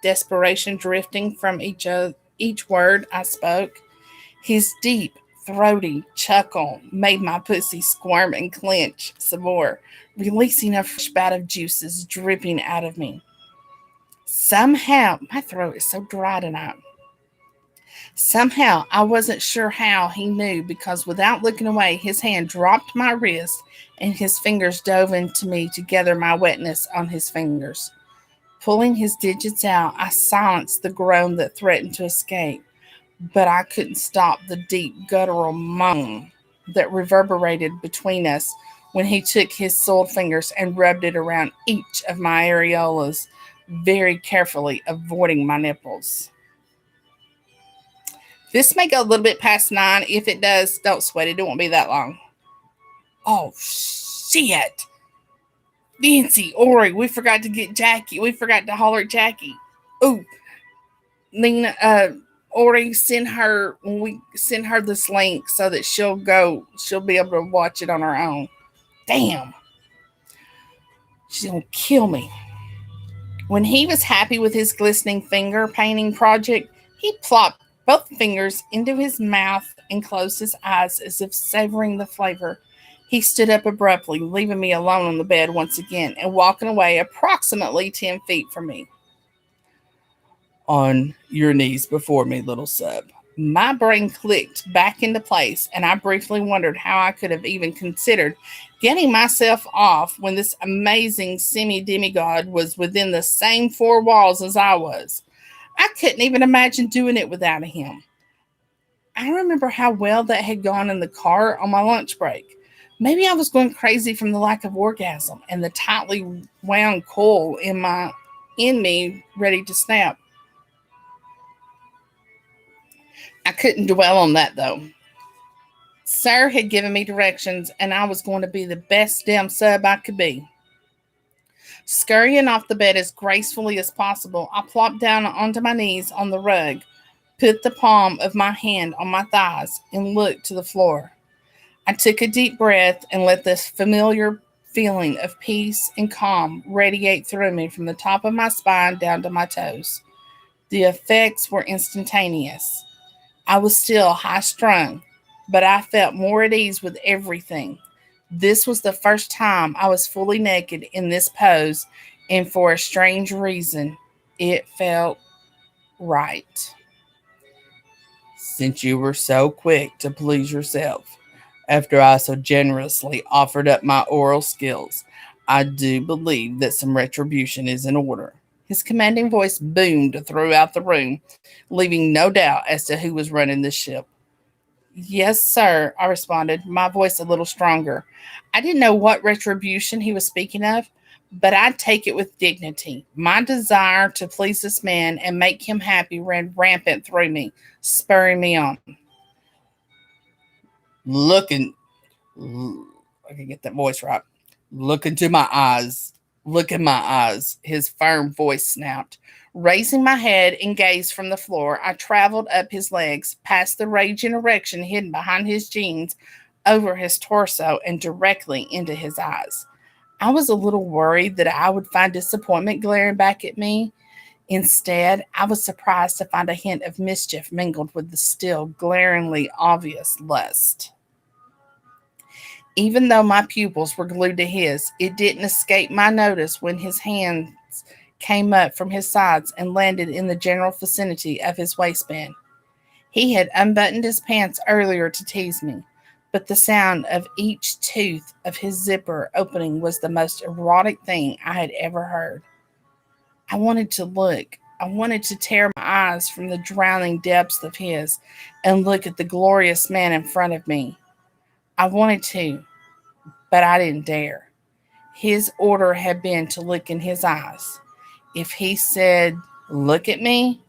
desperation drifting from each word I spoke. His deep, throaty chuckle made my pussy squirm and clench some more, releasing a fresh bout of juices dripping out of me. Somehow, my throat is so dry tonight. Somehow, I wasn't sure how he knew because without looking away, his hand dropped my wrist and his fingers dove into me to gather my wetness on his fingers. Pulling his digits out, I silenced the groan that threatened to escape, but I couldn't stop the deep guttural moan that reverberated between us when he took his soiled fingers and rubbed it around each of my areolas, very carefully avoiding my nipples. This may go a little bit past 9. If it does, don't sweat it. It won't be that long. Oh, shit. Nancy, Ori, we forgot to get Jackie. We forgot to holler at Jackie. Ooh, Nina, Ori, send her, when we send her this link so that she'll be able to watch it on her own. Damn. She's going to kill me. When he was happy with his glistening finger painting project, he plopped both fingers into his mouth and closed his eyes as if savoring the flavor. He stood up abruptly, leaving me alone on the bed once again and walking away approximately 10 feet from me. On your knees before me, little sub. My brain clicked back into place, and I briefly wondered how I could have even considered getting myself off when this amazing semi-demigod was within the same four walls as I was. I couldn't even imagine doing it without him. I remember how well that had gone in the car on my lunch break. Maybe I was going crazy from the lack of orgasm and the tightly wound coil in me ready to snap. I couldn't dwell on that though. Sir had given me directions, and I was going to be the best damn sub I could be. Scurrying off the bed as gracefully as possible, I plopped down onto my knees on the rug, put the palm of my hand on my thighs, and looked to the floor. I took a deep breath and let this familiar feeling of peace and calm radiate through me from the top of my spine down to my toes. The effects were instantaneous. I was still high strung, but I felt more at ease with everything. This was the first time I was fully naked in this pose, and for a strange reason, it felt right. Since you were so quick to please yourself, after I so generously offered up my oral skills, I do believe that some retribution is in order. His commanding voice boomed throughout the room, leaving no doubt as to who was running the ship. Yes, sir, I responded, my voice a little stronger. I didn't know what retribution he was speaking of, but I'd take it with dignity. My desire to please this man and make him happy ran rampant through me, spurring me on. Looking, I can get that voice right. Look into my eyes. Look in my eyes, his firm voice snapped. Raising my head and gaze from the floor, I traveled up his legs, past the raging erection hidden behind his jeans, over his torso, and directly into his eyes. I was a little worried that I would find disappointment glaring back at me. Instead, I was surprised to find a hint of mischief mingled with the still glaringly obvious lust. Even though my pupils were glued to his, it didn't escape my notice when his hands came up from his sides and landed in the general vicinity of his waistband. He had unbuttoned his pants earlier to tease me, but the sound of each tooth of his zipper opening was the most erotic thing I had ever heard. I wanted to look. I wanted to tear my eyes from the drowning depths of his and look at the glorious man in front of me. I wanted to, but I didn't dare. His order had been to look in his eyes. If he said, look at me,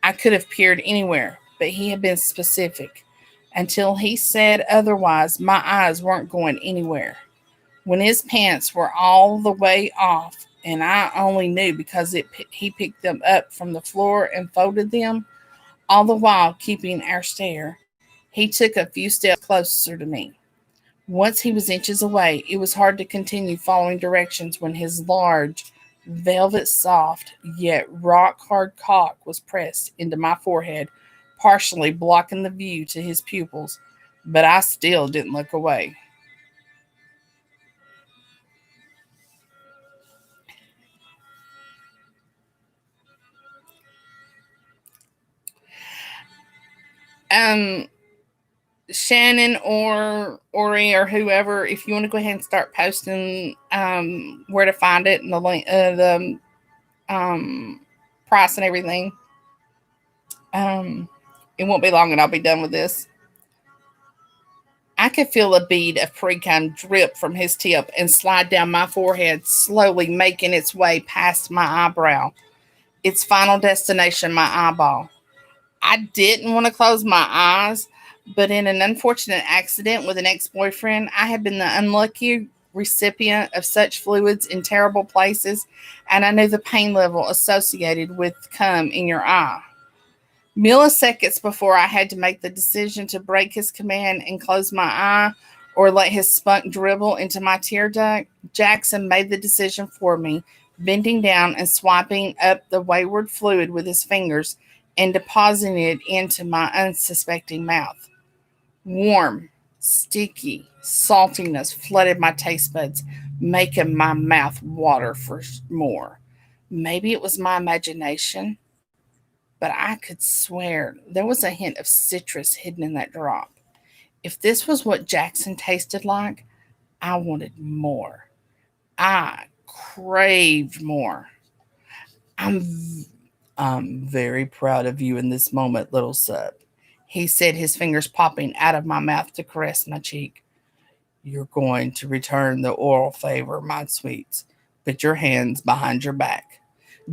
I could have peered anywhere, but he had been specific. Until he said otherwise, my eyes weren't going anywhere. When his pants were all the way off, and I only knew because he picked them up from the floor and folded them, all the while keeping our stare, he took a few steps closer to me. Once he was inches away, it was hard to continue following directions when his large, velvet soft, yet rock-hard cock was pressed into my forehead, partially blocking the view to his pupils, but I still didn't look away. Um, Shannon or Ori or whoever, if you want to go ahead and start posting where to find it and the link, the price and everything. It won't be long and I'll be done with this. I could feel a bead of pre-cum drip from his tip and slide down my forehead, slowly making its way past my eyebrow. Its final destination, my eyeball. I didn't want to close my eyes, but in an unfortunate accident with an ex boyfriend, I had been the unlucky recipient of such fluids in terrible places, and I knew the pain level associated with cum in your eye. Milliseconds before I had to make the decision to break his command and close my eye or let his spunk dribble into my tear duct, Jackson made the decision for me, bending down and swiping up the wayward fluid with his fingers and depositing it into my unsuspecting mouth. Warm, sticky saltiness flooded my taste buds, making my mouth water for more. Maybe it was my imagination, but I could swear there was a hint of citrus hidden in that drop. If this was what Jackson tasted like, I wanted more. I craved more. I'm I'm very proud of you in this moment, little sub. He said, his fingers popping out of my mouth to caress my cheek. You're going to return the oral favor, my sweets. Put your hands behind your back.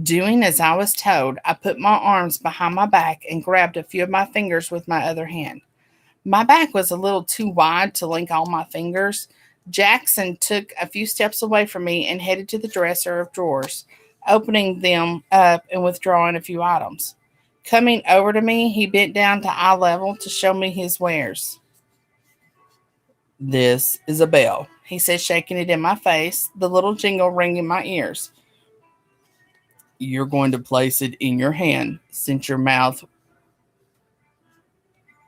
Doing as I was told, I put my arms behind my back and grabbed a few of my fingers with my other hand. My back was a little too wide to link all my fingers. Jackson took a few steps away from me and headed to the dresser of drawers, opening them up and withdrawing a few items. Coming over to me, he bent down to eye level to show me his wares. This is a bell, he said, shaking it in my face, the little jingle ringing in my ears. You're going to place it in your hand since your mouth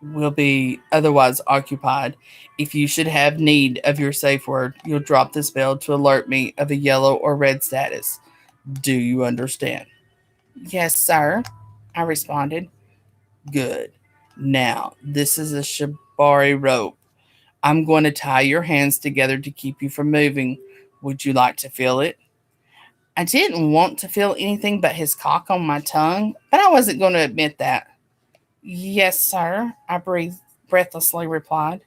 will be otherwise occupied. If you should have need of your safe word, you'll drop this bell to alert me of a yellow or red status. Do you understand? Yes, sir, I responded. Good. Now, this is a shibari rope. I'm going to tie your hands together to keep you from moving. Would you like to feel it? I didn't want to feel anything but his cock on my tongue, but I wasn't going to admit that. Yes, sir, I breathlessly replied.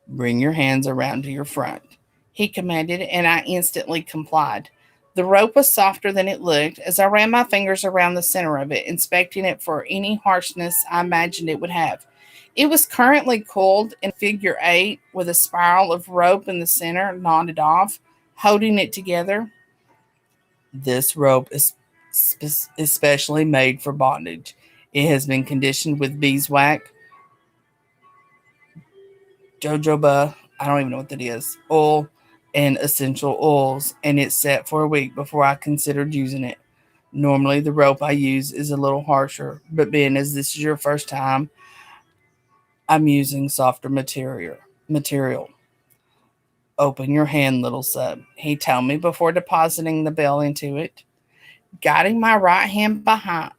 Bring your hands around to your front, he commanded, and I instantly complied. The rope was softer than it looked as I ran my fingers around the center of it, inspecting it for any harshness I imagined it would have. It was currently coiled in figure eight with a spiral of rope in the center, knotted off, holding it together. This rope is especially made for bondage. It has been conditioned with beeswax, jojoba, I don't even know what that is, oil, and essential oils, and it's set for a week before I considered using it. Normally, the rope I use is a little harsher, but being as this is your first time, I'm using softer material. Open your hand, little sub, he told me before depositing the bell into it. Guiding my right hand behind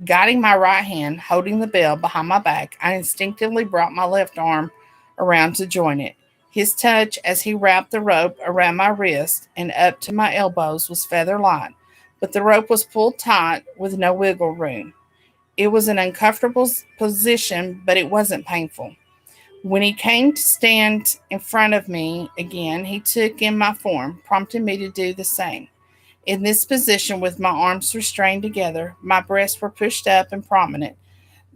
Guiding my right hand, holding the bell behind my back, I instinctively brought my left arm around to join it. His touch as he wrapped the rope around my wrist and up to my elbows was feather light, but the rope was pulled tight with no wiggle room. It was an uncomfortable position, but it wasn't painful. When he came to stand in front of me again, he took in my form, prompting me to do the same. In this position, with my arms restrained together, my breasts were pushed up and prominent.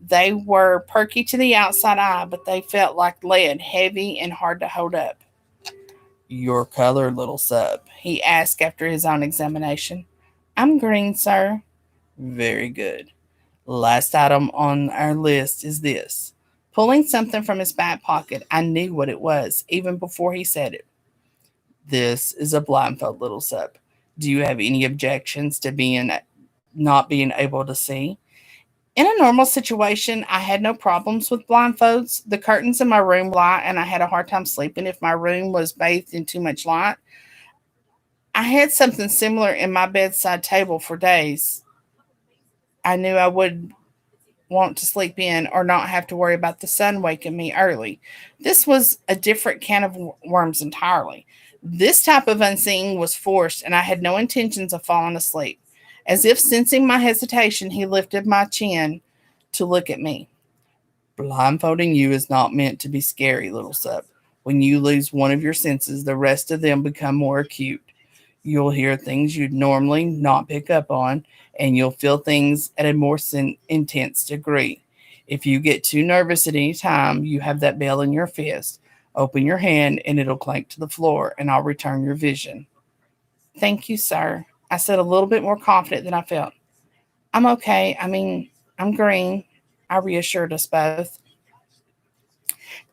They were perky to the outside eye, but they felt like lead, heavy and hard to hold up. Your color, little sub, he asked after his own examination. I'm green, sir. Very good. Last item on our list is this. Pulling something from his back pocket, I knew what it was, even before he said it. This is a blindfold, little sub. Do you have any objections to being not being able to see? In a normal situation, I had no problems with blindfolds. The curtains in my room were light, and I had a hard time sleeping if my room was bathed in too much light. I had something similar in my bedside table for days. I knew I would want to sleep in or not have to worry about the sun waking me early. This was a different can of worms entirely. This type of unseeing was forced, and I had no intentions of falling asleep. As if sensing my hesitation, he lifted my chin to look at me. Blindfolding you is not meant to be scary, little sub. When you lose one of your senses, the rest of them become more acute. You'll hear things you'd normally not pick up on, and you'll feel things at a more intense degree. If you get too nervous at any time, you have that bell in your fist. Open your hand and it'll clank to the floor, and I'll return your vision. Thank you, sir, I said, a little bit more confident than I felt. I'm okay. I mean, I'm green, I reassured us both.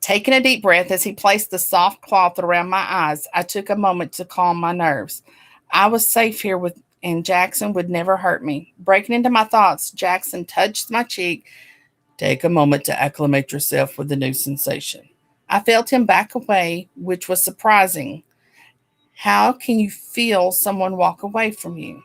Taking a deep breath as he placed the soft cloth around my eyes, I took a moment to calm my nerves. I was safe here with, and Jackson would never hurt me. Breaking into my thoughts, Jackson touched my cheek. Take a moment to acclimate yourself with the new sensation. I felt him back away, which was surprising. How can you feel someone walk away from you?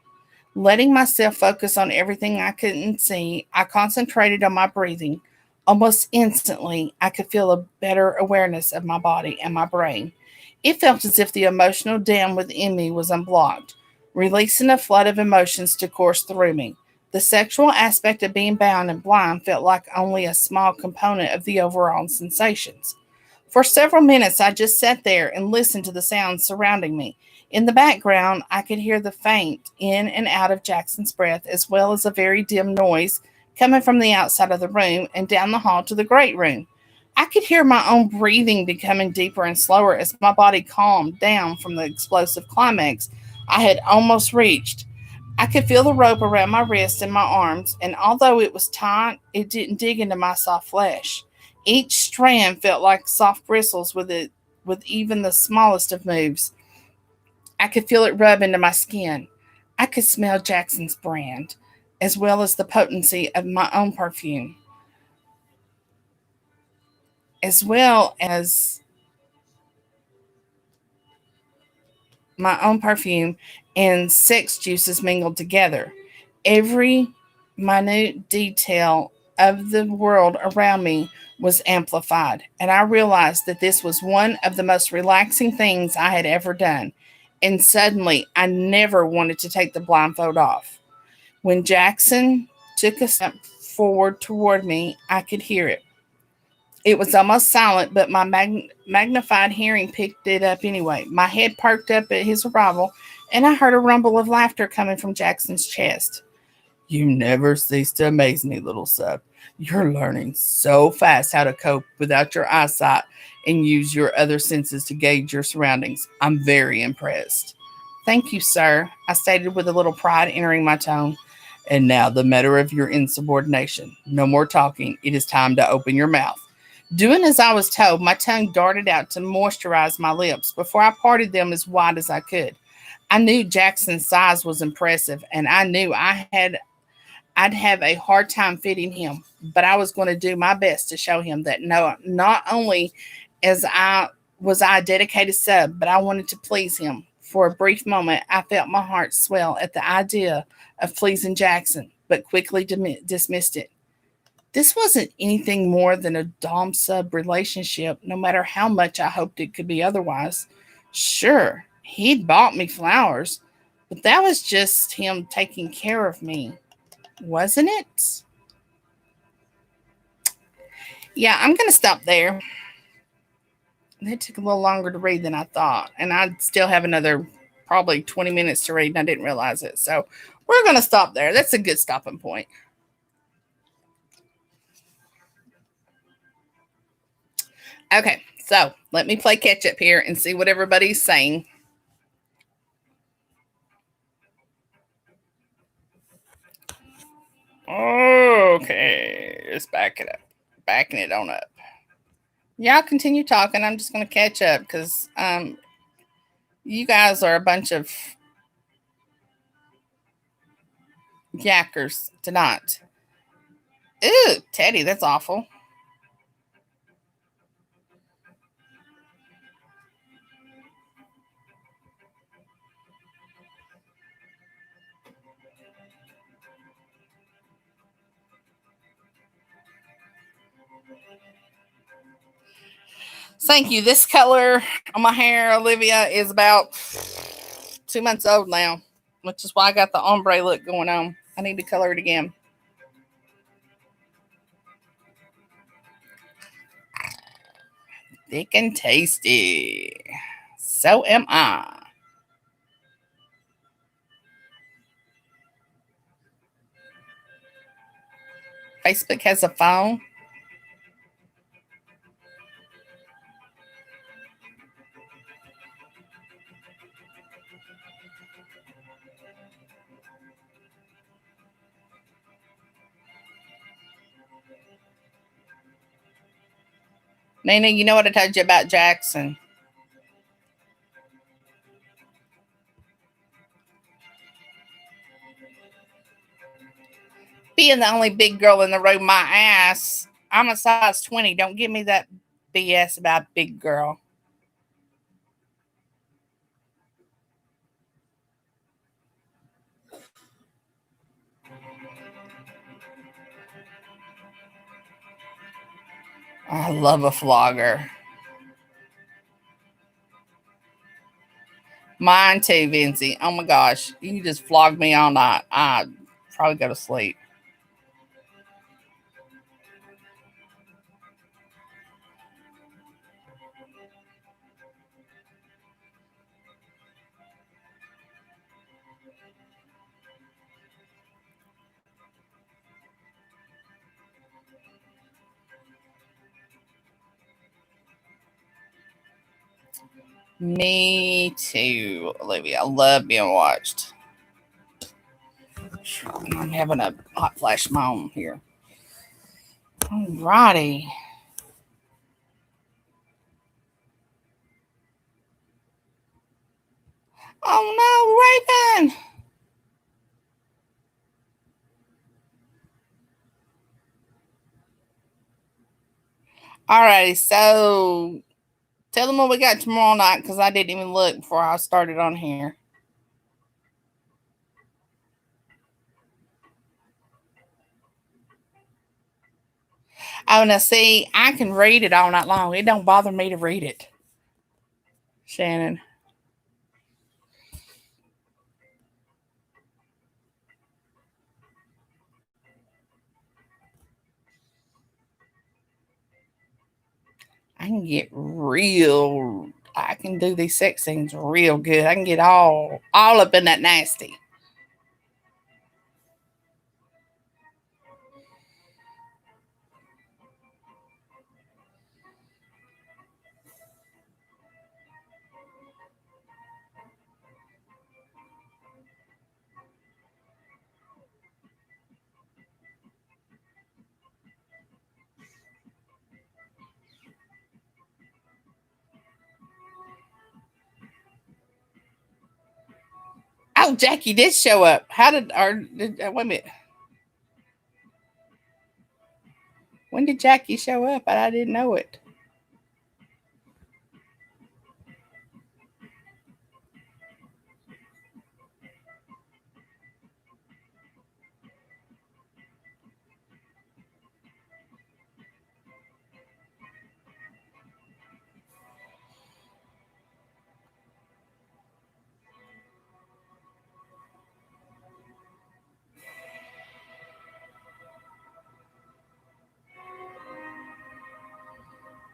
Letting myself focus on everything I couldn't see, I concentrated on my breathing. Almost instantly, I could feel a better awareness of my body and my brain. It felt as if the emotional dam within me was unblocked, releasing a flood of emotions to course through me. The sexual aspect of being bound and blind felt like only a small component of the overall sensations. For several minutes, I just sat there and listened to the sounds surrounding me. In the background, I could hear the faint in and out of Jackson's breath, as well as a very dim noise coming from the outside of the room and down the hall to the great room. I could hear my own breathing becoming deeper and slower as my body calmed down from the explosive climax I had almost reached. I could feel the rope around my wrists and my arms, and although it was tight, it didn't dig into my soft flesh. Each strand felt like soft bristles with even the smallest of moves. I could feel it rub into my skin. I could smell Jackson's brand, as well as the potency of my own perfume, as well as my own perfume and sex juices mingled together. Every minute detail of the world around me was amplified, and I realized that this was one of the most relaxing things I had ever done. And suddenly, I never wanted to take the blindfold off. When Jackson took a step forward toward me, I could hear it. It was almost silent, but my magnified hearing picked it up anyway. My head perked up at his arrival, and I heard a rumble of laughter coming from Jackson's chest. You never cease to amaze me, little sub. You're learning so fast how to cope without your eyesight and use your other senses to gauge your surroundings. I'm very impressed. Thank you, sir, I stated with a little pride entering my tone. And now the matter of your insubordination. No more talking. It is time to open your mouth. Doing as I was told, my tongue darted out to moisturize my lips before I parted them as wide as I could. I knew Jackson's size was impressive, and I knew I'd have a hard time fitting him, but I was going to do my best to show him that no, not only as I was I a dedicated sub, but I wanted to please him. For a brief moment, I felt my heart swell at the idea of pleasing Jackson, but quickly dismissed it. This wasn't anything more than a Dom sub relationship, no matter how much I hoped it could be otherwise. Sure, he'd bought me flowers, but that was just him taking care of me, wasn't it? Yeah, I'm going to stop there. It took a little longer to read than I thought, and I still have another probably 20 minutes to read, and I didn't realize it. So we're going to stop there. That's a good stopping point. Okay, so let me play catch up here and see what everybody's saying. Okay, just back it up, backing it on up. Y'all continue talking. I'm just going to catch up because you guys are a bunch of yackers tonight. Ew, Teddy, that's awful. Thank you. This color on my hair, Olivia, is about 2 months old now, which is why I got the ombre look going on. I need to color it again. Thick and tasty. So am I. Facebook has a phone. Nina, you know what I told you about Jackson? Being the only big girl in the room, my ass. I'm a size 20. Don't give me that BS about big girl. I love a flogger. Mine too, Vincy. Oh my gosh. You just flog me all night. I'd probably go to sleep. Me too, Olivia. I love being watched. I'm having a hot flash moment here. Alrighty. Oh no, Raven! Alrighty, so tell them what we got tomorrow night because I didn't even look before I started on here. Oh, now see, I can read it all night long. It don't bother me to read it. Shannon. I can get real. I can do these sex scenes real good. I can get all up in that nasty. Oh, Jackie did show up. How did wait a minute? When did Jackie show up? I didn't know it.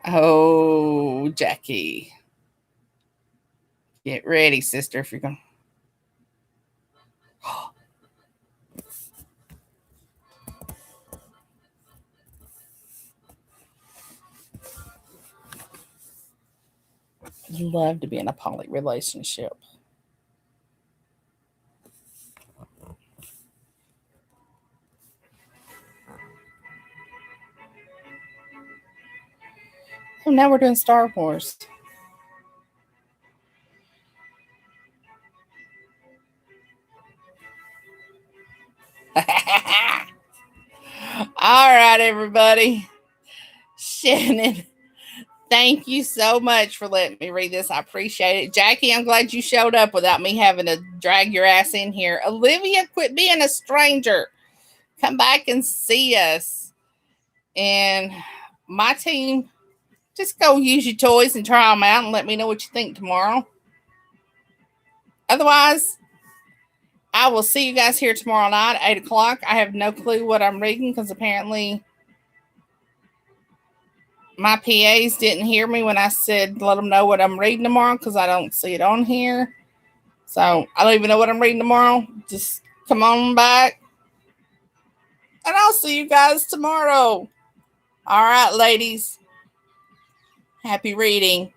Oh, Jackie. Get ready, sister, if you're going to love to be in a poly relationship. Oh, now we're doing Star Wars. All right, everybody. Shannon, thank you so much for letting me read this. I appreciate it. Jackie, I'm glad you showed up without me having to drag your ass in here. Olivia, quit being a stranger. Come back and see us. And my team, just go use your toys and try them out and let me know what you think tomorrow. Otherwise, I will see you guys here tomorrow night, 8 o'clock. I have no clue what I'm reading because apparently my PAs didn't hear me when I said let them know what I'm reading tomorrow because I don't see it on here. So I don't even know what I'm reading tomorrow. Just come on back. And I'll see you guys tomorrow. All right, ladies. Happy reading.